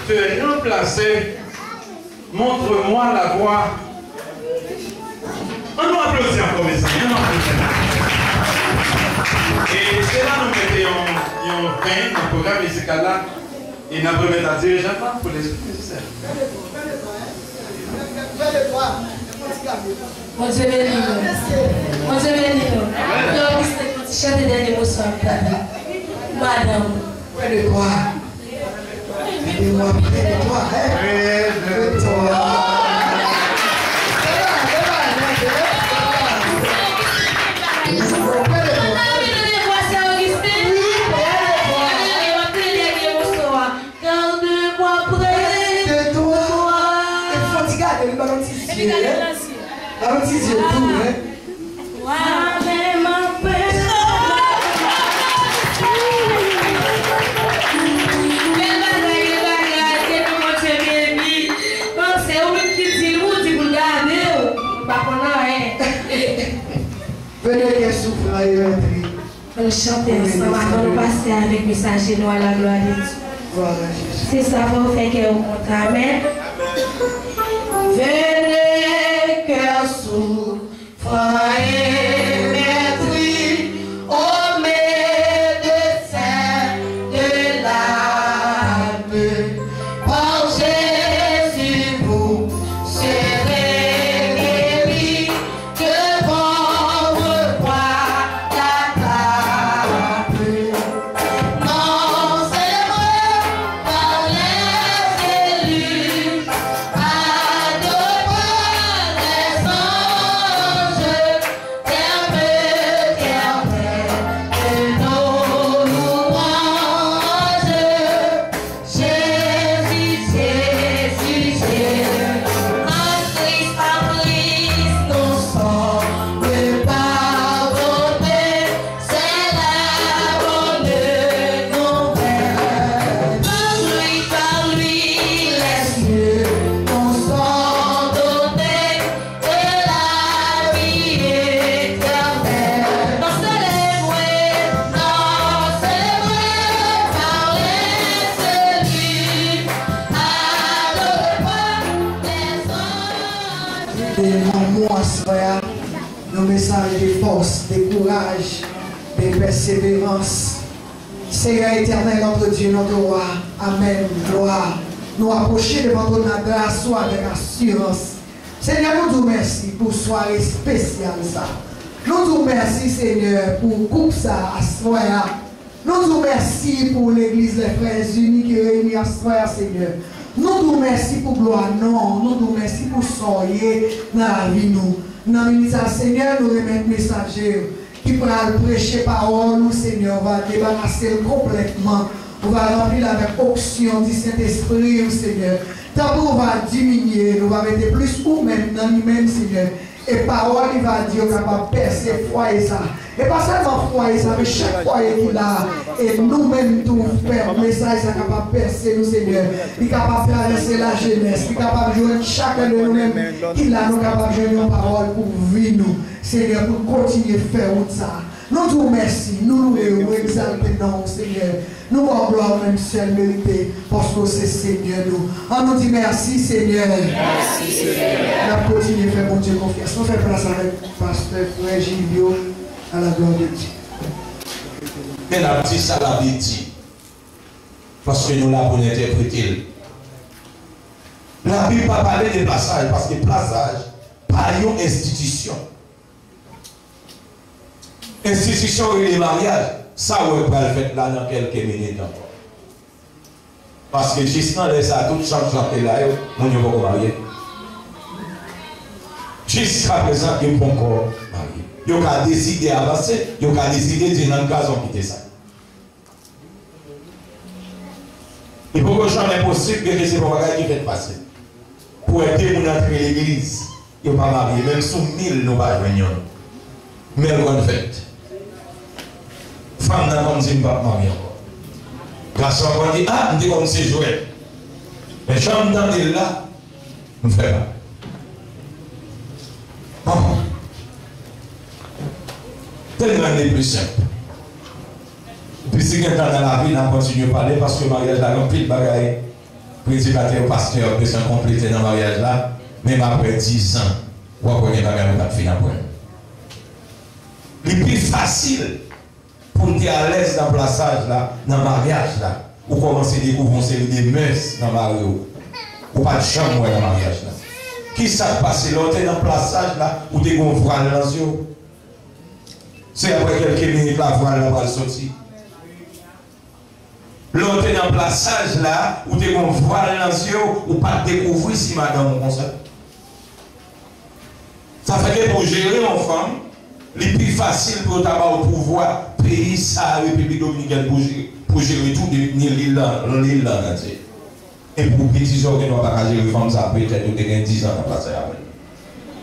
te remplacer. Montre-moi la voie. On nous applaudit encore, mes amis. Et c'est là que nous mettons un fin dans le programme musical là. Et nous remettons à dirigeant pour les musiciens. Mon Dieu béni. Mon Dieu béni. Donc, c'est quand tu chantes des émotions. Madame. Près de toi. Aidez-moi près de toi. Près de toi. Venez souffrir on chante ensemble, on passe avec le messager nous à la gloire de Dieu. C'est ça qu'on fait que vous comptez. Amen. Venez, cœur souffrant et maîtrise, au médecin de l'âme. Par Jésus, vous serez guéris devant vos croix la table. Non, c'est vrai, par les élus, adorés les anges, terme de nos louanges. Jésus, Jésus, Jésus, en Christ, nous sommes pardonnés. C'est la bonne nouvelle. Par lui, les cieux nous sont donnés et la vie éternelle. Non, c'est vrai, par les élus, adorés les anges. moi, frère, nos messages de force, de courage, de persévérance. Seigneur éternel, notre Dieu, notre roi. Amen. Gloire. Nous approcher devant ton grâce avec assurance. Seigneur, nous te remercions pour soirée spéciale ça. Nous te remercions, Seigneur, pour coupe ça à soir. Nous te remercions pour l'église des frères unis qui réunit à soir, Seigneur. Nous te remercions pour gloire, non. Nous te remercions pour soyer dans la vie, nous. Dans le ministère, Seigneur, nous remettons messager qui pourra prêcher parole, nous, Seigneur, va débarrasser complètement. On va remplir avec onction du Saint-Esprit, Seigneur. Tant qu'on va diminuer, nous va mettre plus ou même dans lui-même, Seigneur. Et parole, il va dire capable de percer foyer ça. Et pas seulement foyer ça, mais chaque foyer qu'il a. Et nous-mêmes, tout faire message, ça capable de percer nous, Seigneur. Il est capable de traverser la jeunesse. Il est capable de jouer chacun de nous-mêmes. Il a nous capable de jouer nos paroles pour vivre nous, Seigneur, pour continuer à faire ça. Nous te remercions, nous nous exaltons, Seigneur. Nous en gloire même seul mérité, parce que c'est Seigneur nous. On nous dit merci, Seigneur. Merci, Seigneur. On continue à faire mon Dieu confiance. On fait place avec Pasteur Frère Gilio à la gloire de Dieu. Mais la petite ça l'a dit. Parce que nous l'avons pour interpréter. La Bible pas parler des passages, parce que passage, pas une institution. Institution et les mariages, ça on va le faire là dans quelques minutes encore. Parce que juste dans les ça, tout change là, on ne va pas marier. Jusqu'à présent, il n'y a pas encore marié. Il y a décidé d'avancer, il y a décidé de dire dans le cas on quitte ça. Il faut que jamais possible que c'est pas ce qui fait passer. Pour aider mon entrer l'église, il n'y a pas marié, même sous 1000 nous pas venir. Mais on fait. Femme n'a comme si je ne pas marier encore. Garçon va dire, ah, on dit comme c'est joué. Mais j'en entends là, on ne fait pas. Bon. Tellement plus simple. Puis c'est quelqu'un dans la vie, on continue à parler parce que le mariage là, rempli de bagaille. Prédicateur, pasteur, besoin de compléter dans le mariage là, même après 10 ans, on va connaître bagaille de fin après. Le plus facile pour nous être à l'aise dans le plaçage là, dans le mariage là, ou commencer à découvrir des mœurs dans le mariage, ou pas de chambre dans le mariage là. Qui s'est passé l'autre dans le plaçage là, ou des gros voiles dans les yeux? C'est après quelques minutes la voile va sortir. L'autre dans le plaçage là, ou des gros voiles dans les yeux, ou pas découvrir si madame comme ça. Ça fait que pour gérer une femme, le plus facile pour avoir au pouvoir pays ça République dominicaine pour gérer tout l'île entière. Et pour petits gens qui n'ont pas gérer les femmes, ça peut-être 10 ans dans la place après.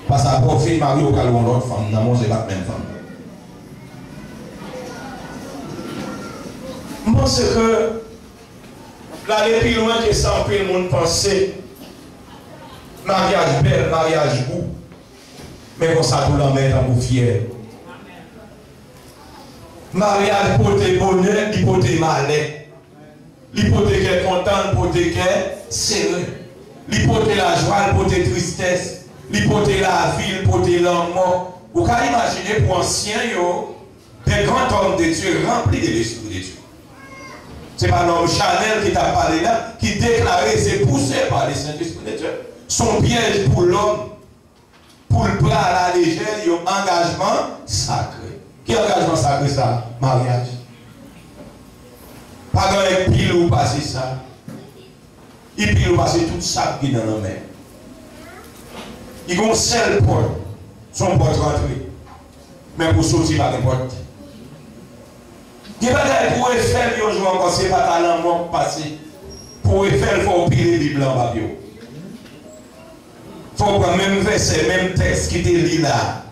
Parce que pour faire marier au calon l'autre femme, non, c'est la même femme. Je pense que là, les plus loin que ça, le monde pensait mariage belle, mariage beau. Mais comme ça, tout le monde est un peu fier. Mariage pour tes bonheur, il pour tes malheur. Il pour tes cœurs contents, pour tes cœurs serrés. Il pour tes la joie, pour tes tristesses. Il pour tes la vie, pour tes langues morts. Vous pouvez imaginer pour anciens, des grands hommes de Dieu remplis de l'esprit de Dieu. Ce n'est pas l'homme Chanel qui t'a parlé là, qui déclarait, c'est poussé par les Saint-Esprit de Dieu. Son piège pour l'homme, pour le prendre à la légère, il y a un engagement sacré. Quel engagement sacré ça? Mariage. Pas de pile ou passer ça. Il pile ou passer tout ça qui est dans la main. Il y a un seul porte, son porte rentré. Mais pour sortir, pas de porte. Il n'y a pas de pour faire, il y a encore c'est pas talent mort passé. Pour faire, il faut piler les blancs en Il faut prendre même verset, même texte qui était lié là.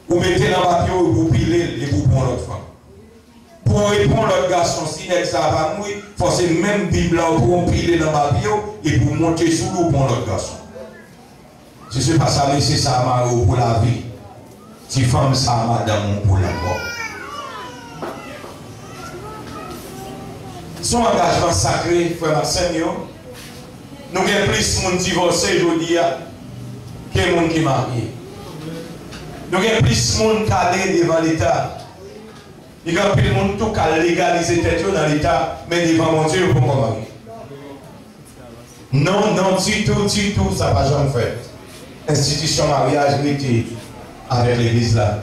Ou mettez dans le papier pour piler et pour prendre l'autre femme. Pour répondre à l'autre garçon, si il ça va mourir, il faut c'est même Bible pour piler dans le papier et pour monter sous l'eau pour l'autre garçon. Si ce n'est pas ça, c'est ça pour la vie. Si femme ça, madame pour la mort. Son engagement sacré, frère Maxime, nous avons plus de monde divorcé aujourd'hui que de monde qui est marié. Nous avons plus de monde qui est devant l'État. Il y a plus de monde qui a légalisé tête dans l'État, mais devant mon Dieu, pour mon mari. Non, non, du tout, ça ne va jamais faire. Institution mariage, était avec l'église là.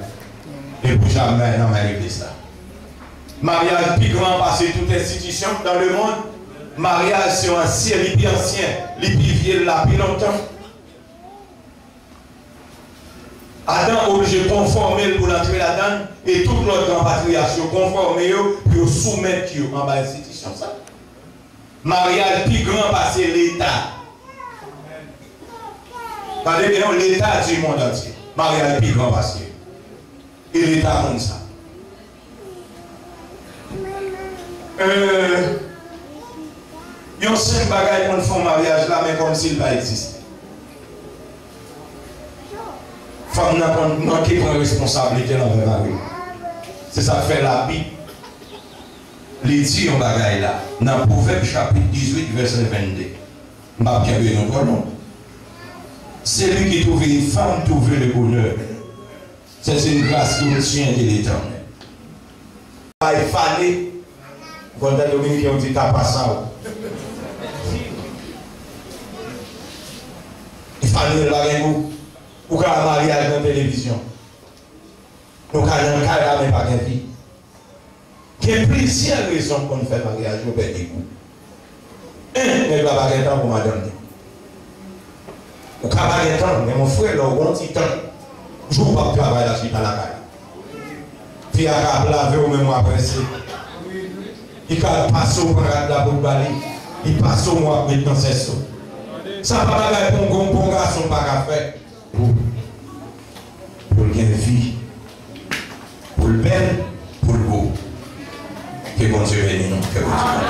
Et pour jamais dans l'église là. Mariage plus grand parce que toute institution dans le monde, mariage c'est ancien, les plus ancien, les plus vieux là, plus longtemps. Adam obligé de conformer pour l'entrée là-dedans et toute notre grand patriarche conformer pour soumettre en bas institution ça. Mariage plus grand parce que l'État. Parce que l'État du monde entier. Mariage plus grand parce que. Et l'État comme ça. Il y a 5 bagages pour faire un mariage là, mais comme s'il va exister. Femme n'a pas manqué de responsabilité dans le mari. C'est ça que fait la Bible. Les dit un bagage là, dans Proverbe chapitre 18, verset 22. Je ne vais pas bien notre nom. C'est lui qui trouve une femme, trouve le bonheur. C'est une grâce qui nous tient de l'Éternel. Il fallait. Quand les Dominicains ont dit t'as pas ça. Il fallait la nous pour qu'un mariage dans la télévision. Nous avons un cas mais pas de vie. Il y a plusieurs raisons pour nous faire mariage au père des coups. Un, ne va pas de temps pour madame. Ou pas de temps, mais mon frère, là, au petit temps, je ne vais pas travailler là, je suis dans la caille. Puis à laver au même après. Il passe au bras de la boule, il passe au mois maintenant c'est ça. Ça ne va pas pour un bon garçon, pas qu'à faire. Pour le vie, pour le bel, pour le beau. Que bon Dieu bénisse nous. Que bon Dieu.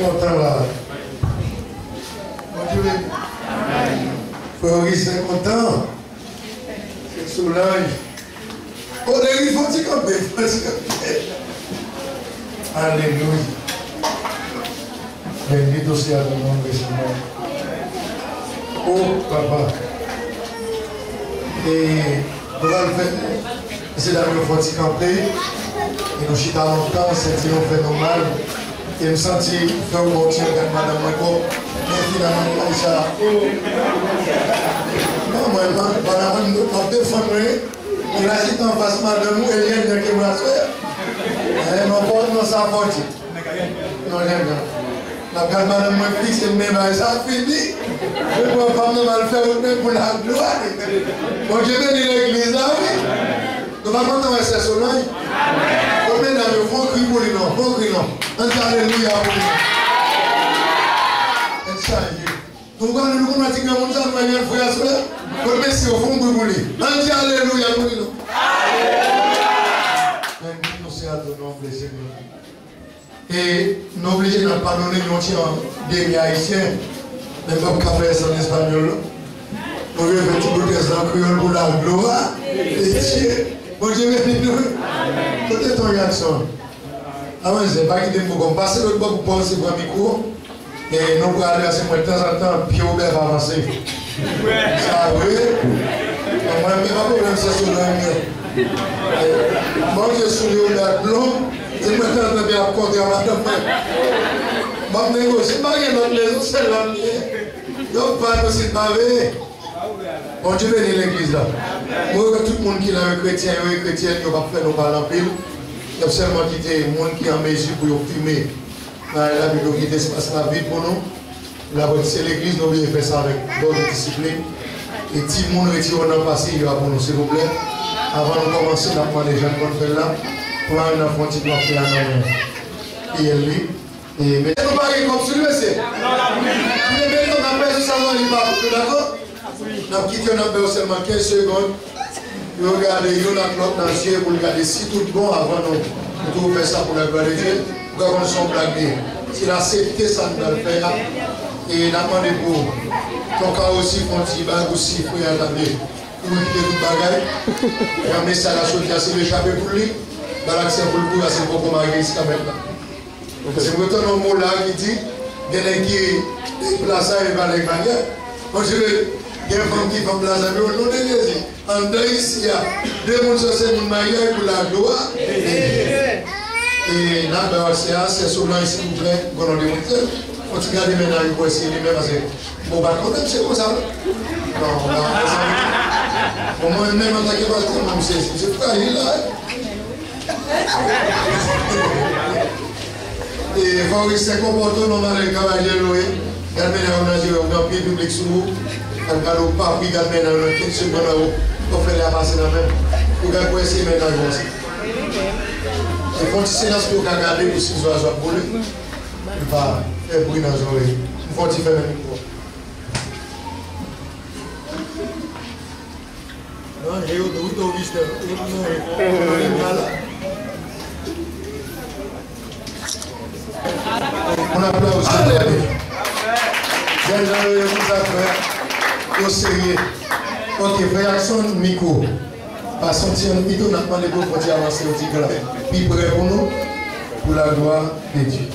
Longtemps là. Bon Dieu bénisse. Maurice est content. C'est Solange. Oh, il faut que tu comprennes. Alléluia. Bendito sea tu nombre, Señor. Oh, papa. Et nous allons faire. C'est la même fois que camper. Et nous chita longtemps, c'est un phénomène. Et me sentis faire un bon tir avec madame Mako. Mais finalement, ça. Non, moi, madame, nous défendons. Il a dit en face madame, elle vient de qui m'a fait. Non, pas non, ça va. Non, j'aime bien. La grande madame m'a dit, c'est le même, ça a fini. Je ne vois pas mal faire pour la gloire. Bon, je vais dire l'église là, oui. Nous allons prendre un verset sur l'œil. Combien d'amis font crier pour lui, non? Font crier, non? On dit alléluia pour lui. Et ça, nous allons nous connaître que nous allons venir frère sur l'œil. Combien si au fond pour lui? On dit alléluia pour lui, non? Bendito sea ton nom, Seigneur. Et nous obligés de pardonner nos des haïtiens, mais pas qu'à faire ça en espagnol. Nous devons faire tout le test en créole pour la gloire. Et Dieu, bon Dieu, bénis-nous. Tout est ton garçon. Avant, je ne sais pas qui est pour passer l'autre bord pour passer pour un micro. Et nous allons aller assez de temps en temps, puis on va avancer. Ça, oui. Moi, je n'ai pas de problème, c'est sur le moi, je suis le blanc. C'est maintenant que je vais accorder à madame. Je vais négocier. Je vais négocier les autres, c'est l'homme. Je ne vais pas aussi parler. Bon Dieu bénit l'église là. Moi, tout le monde qui est un chrétien, il ne va pas faire nos balles en pile. Il y a seulement quitté le monde qui est en mesure pour filmer. La Bible qui espace la vie pour nous. C'est l'église, nous devons faire ça avec d'autres disciplines. Et si le monde retire dans le passé, il va pour nous, s'il vous plaît. Avant de commencer, on va les gens qu'on fait là. Pour un enfant qui doit faire la et lui. Et mais nous parlons comme celui-là, c'est. Vous devez nous appeler sur salon, il va vous d'accord? Nous avons quitté notre seulement 15 secondes. Nous regardons la cloque dans le ciel pour regarder si tout est bon avant nous faire ça pour la gloire de Dieu. Pour qu'on soit blagué. S'il a accepté ça, nous allons le faire. Et nous demandons pour ton cas aussi, Fonti, aussi, frère, attendez. Pour quitter toute bagaille. Et un message à sortir, c'est l'échapper pour lui. C'est pour le coup, c'est pour marier ici quand même. C'est pour un mot là qui dit, il y a qui place à et va les marier. Moi je veux, il y a une femme qui fait place à nous, nous l'église. En deux ici, il y a deux personnes qui sont mariées pour la gloire. Et là, c'est souvent ici, s'il vous plaît, qu'on a démontré. Quand tu regardes maintenant, il faut essayer de même parce que, bon, bah, quand même, c'est comme ça. Non, bon, moi-même, en tant que pasteur, c'est fragile là. Et Fabrice se comporte normalement avec le cavalier Loué. Gardez on a joué au pied public sous vous. On a le papier, gardez dans le 15 secondes pour faire la passe dans le même. Pour qu'on essayer maintenant de voir. Et quand tu sais dans ce qu'on a gardé pour 6 oiseaux pour lui, il va faire bruit dans les oreilles. Il faut faire même une fois. Non, j'ai eu tout au viste. On applaudit aussi. Bienvenue au sérieux. Ok, réaction micro. Par sentir un micro, on a demandé pour avancer au tigre. Puis prêt pour nous, pour la gloire de Dieu.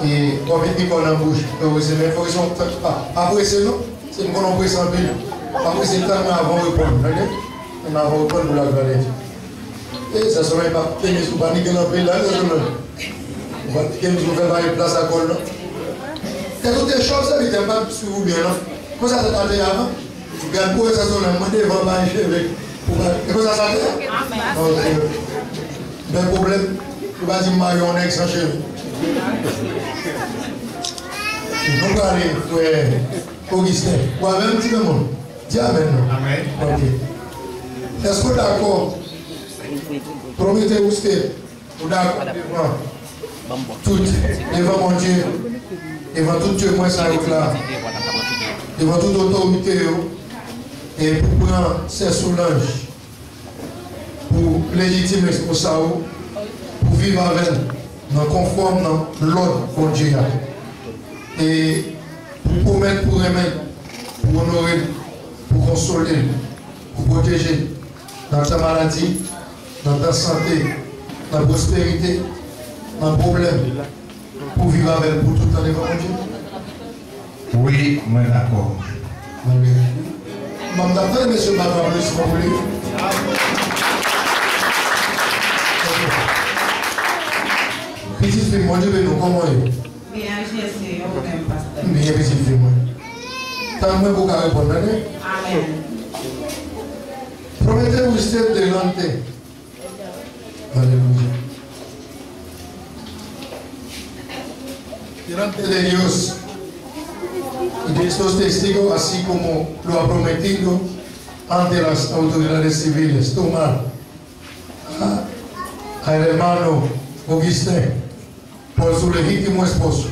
Et on vient qu'on en bouge. Mais il faut qu'ils sont après c'est non, c'est qu'on en presse en pile. Après c'est le temps avant de répondre. On va répondre pour la gloire de Dieu. Et ça ne serait pas que nous paniquons dans le pays là, on va que nous faisons une place à col. C'est toutes les choses, ça ne vient pas sur vous bien. Comment ça s'attendait avant? Tu gardes pour ça, on a demandé devant ma cheveux. Comment ça s'attendait? Ben problème, tu vas dire marionnette sans cheveux. Nous allons aller, frère Augustin. Ou avec un petit peu monde. Dis amen. Amen. Ok. Est-ce que vous êtes d'accord? Promettez-vous, vous d'accord? Tout, devant mon Dieu, devant tout Dieu, moi, ça là, devant toute autorité, et pour prendre ces Solange, pour légitimer pour ça, pour vivre avec nous, conforme dans l'ordre pour Dieu. Et pour promettre, pour remettre, pour honorer, pour consoler, pour protéger dans ta maladie, dans ta santé, dans la prospérité, dans le problème, pour vivre avec pour tout le temps devant Dieu. Oui, moi d'accord. Maman d'après, monsieur Madame, plus si vous voulez. Petite fille, mon Dieu, nous comment est? Bien, j'ai essayé, on même pasteur. Bien, petite fille, moi. Tant que vous pouvez répondre, Amen. Promettez-vous usted delante. Aleluya. Delante de Dios y de estos testigos, así como lo ha prometido ante las autoridades civiles, tomar al hermano Augustin por su legítimo esposo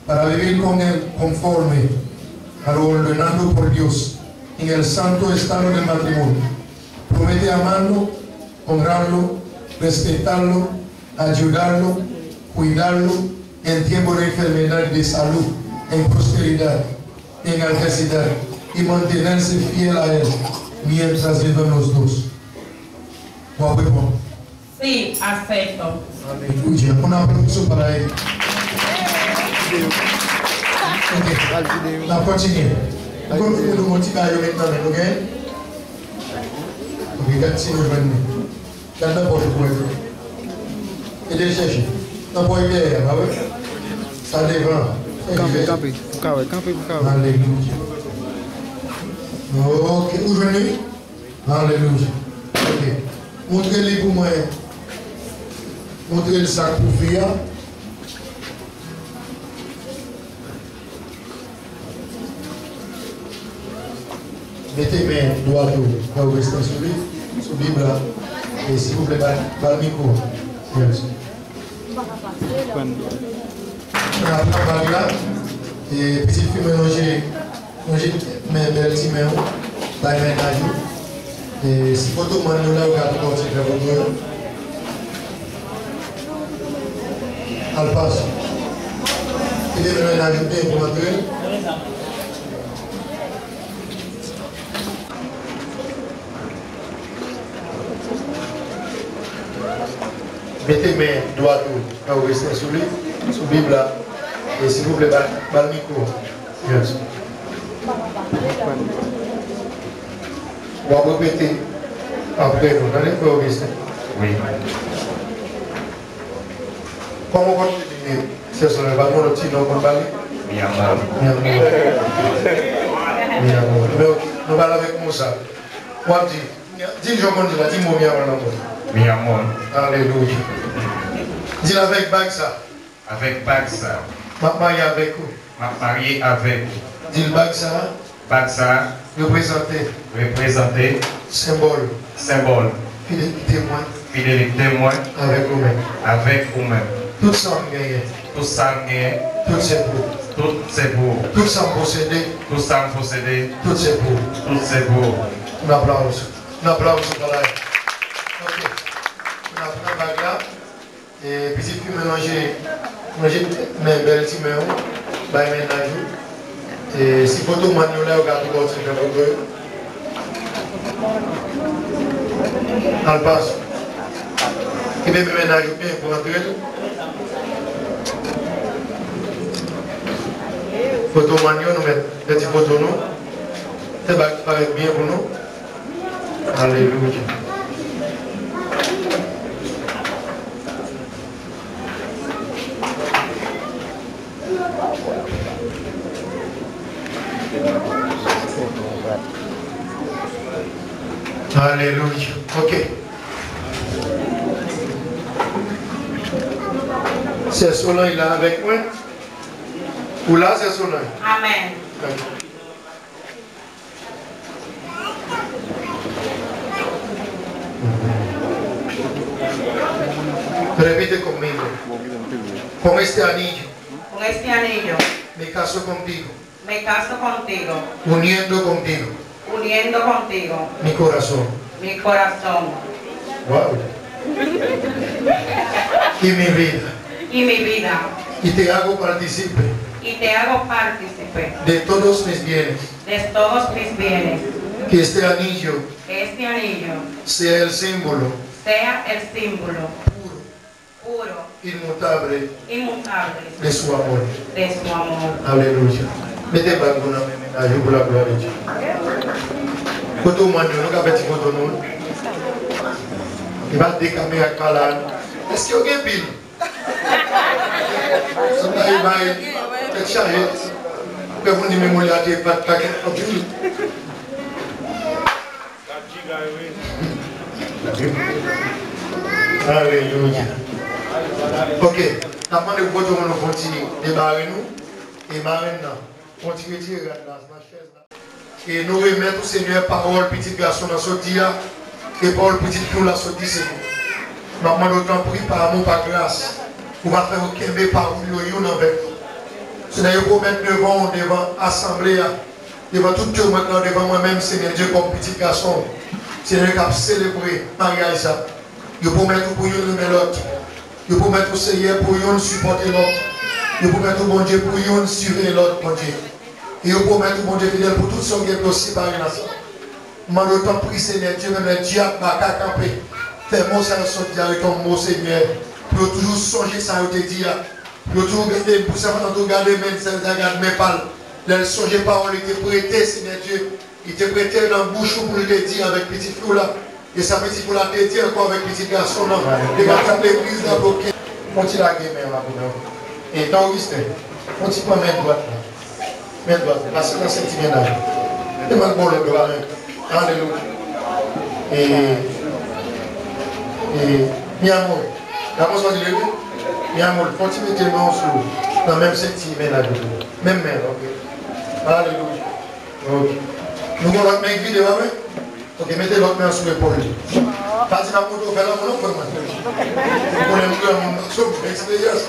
para vivir con él conforme a lo ordenado por Dios en el santo estado del matrimonio. Promete amarlo, honrarlo, respetarlo, ayudarlo, cuidarlo en tiempo de enfermedad y de salud, en prosperidad, en adversidad y mantenerse fiel a él mientras viven los dos. ¿Guapo? Sí, acepto. Aleluya. Un aplauso para él. Ok, la continue. Nous nous motivons maintenant, ok? Ok, merci de venir. Quand d'abord je pourrais faire. Et de chercher. D'abord il est là, oui? Ça dépend. Campé. Alléluia. Ok, où venez? Alléluia. Ok. Montrez-les pour moi. Montrez le sac pour faire. Mettez mes doigts là où restez sur le Bible là. Et s'il vous plaît, par le micro. Merci. On a pris là. Et petite fille mélanger mes belles petits mains. Là, il ménage. Et si vous tout le monde là, vous regardez comment c'est fait votre. Elle passe. Il est ménage bien pour entrer. Mettez mes doigts là où restez sur lui, sur la Bible là. Et s'il vous plaît, par le micro. Yes. On va répéter après vous. Vous allez faire Augustin? Oui. Comment on va dire? C'est ça, le ballon, le petit nom qu'on parle? Mi amor. Mi amor. Mi amor. Nous parlons avec Moussa. Moi, dis je dis là, dis-moi mi amor. Mi amor. Alléluia. Dis avec Bagsa. Avec Bagsa. Ma mariée avec vous. Ma mariée avec. Dis Bagsa. Bagsa. Représenter. Symbole. Fidélité témoin. Fidélité témoin. Avec vous-même. Avec vous-même. Tout ça gagné. Tout ça gagné. Tout c'est beau. Tout c'est beau. Tout ça possédé. Tout ça possédé. Tout c'est beau. Tout c'est beau. Un applause. Un applause pour la. Ok. On a pris un bague là. Et puis si tu mélanger mes belles petits mains, bah ménage. Et si vous tout le monde là, regardez comment c'est fait votre. On passe. Et bien ménage bien pour entrer. Photo manio, nous mettons des petites photos nous. C'est paraît bien pour nous. Alléluia. Alléluia. Ok. C'est Solange il est avec moi. Ou là, c'est Solange. Amen. Repite conmigo. Con este anillo. Con este anillo. Me caso contigo. Me caso contigo. Uniendo contigo. Uniendo contigo. Mi corazón. Mi corazón. Wow. Y mi vida. Y mi vida. Y te hago partícipe Y te hago partícipe preocupe de todos mis bienes. de todos mis bienes. Que este anillo Que este anillo sea el símbolo sea el símbolo puro, inmutable inmutable de su amor. de su amor. Aleluya. Mettez pas pour la pour la gloire de Dieu. Quand on mange, nous avons petit quand on il va décamer à Kalan. Est-ce qu'il y a un pile? Ça va être chargé. Après, vous dites, mais mon gars, pas de paquet. Alléluia. Ok. Avant de vous dire, on continue. Débarrez nous. Et maintenant, continuez à tirer la chaise là. Et nous remettons au Seigneur parole, petit garçon dans ce dia. Et parole, petit fille là, ce dia, c'est nous. Maman, d'autant prie par amour, par grâce. Pour va faire aucun par vous, yon avec vous. C'est d'ailleurs pour mettre devant l'assemblée, devant tout Dieu maintenant, devant moi-même, Seigneur Dieu, comme petit garçon. Seigneur, qui a célébré mariage ça. Je peux mettre pour yon aimer l'autre. Je peux mettre au Seigneur pour yon supporter l'autre. Je peux mettre au bon Dieu pour yon suivre l'autre, bon Dieu. Et je peux mettre au bon Dieu fidèle pour tout son qui est aussi par une nation. Moi, d'autant prie, Seigneur Dieu, même le diable va camper. Fais-moi ça sortir avec ton mot, Seigneur. Pour toujours songer ça, je te dis. Pour toujours garder, pour ça, pour garder même ça, regarde mes pales. Le songer parole était prêté, Seigneur Dieu. Il était prêté dans la bouche pour te dire avec petit flou là. Et ça petit flou là, te dire encore avec petit garçon là. Les gars, l'église là, pour qu'il continue à gagner là pour nous. Et dans Augustin, continue à mettre droite là. Mettre droite, parce que c'est petit bien là. Et maintenant, bon, le doigt. Alléluia. Et mi amour, la personne dit le mi amour, continue tes mains sur dans même sentiment là, même main, ok. Alléluia. Ok. Nous avons l'autre main vide, ok, mettez l'autre main sur l'épaule. Pas dire la moto, faire la moto, vraiment. Pour les gens, mon expérience.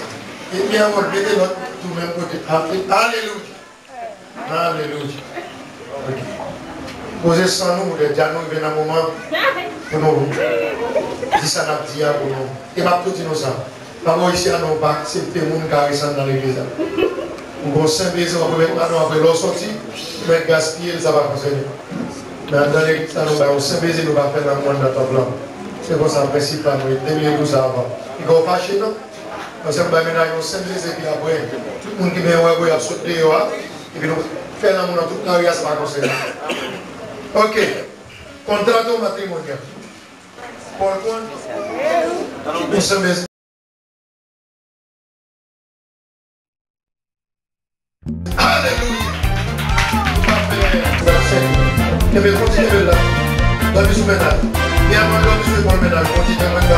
Et mi amour, mettez l'autre tout même côté. Alléluia. Alléluia. Ok. Posez sans nous, les dialogues viennent un moment pour nous. Si ça n'a dit pour nous. Et ma tout dit nous ça. Par contre, ici à nos bacs, c'est le monde qui arrive dans l'église. Nous avons 5 baiser, on peut mettre maintenant après l'eau sortie, on peut gaspiller, ça va fonctionner. Mais dans l'église, nous avons 5 baiser, nous allons faire dans le monde de la table. C'est comme ça, le principe, nous devons nous avoir. Il va pas chez nous. Parce que nous avons 5 baiser, puis après, tout le monde qui vient, on va sauter, et puis nous faire dans le monde toute la vie, ça va fonctionner. Ok, contrat matrimonial. Pourquoi? Nous sommes Alléluia. Et bien, continuez là. Dans le ménage. Bien, dans le ménage, continuez à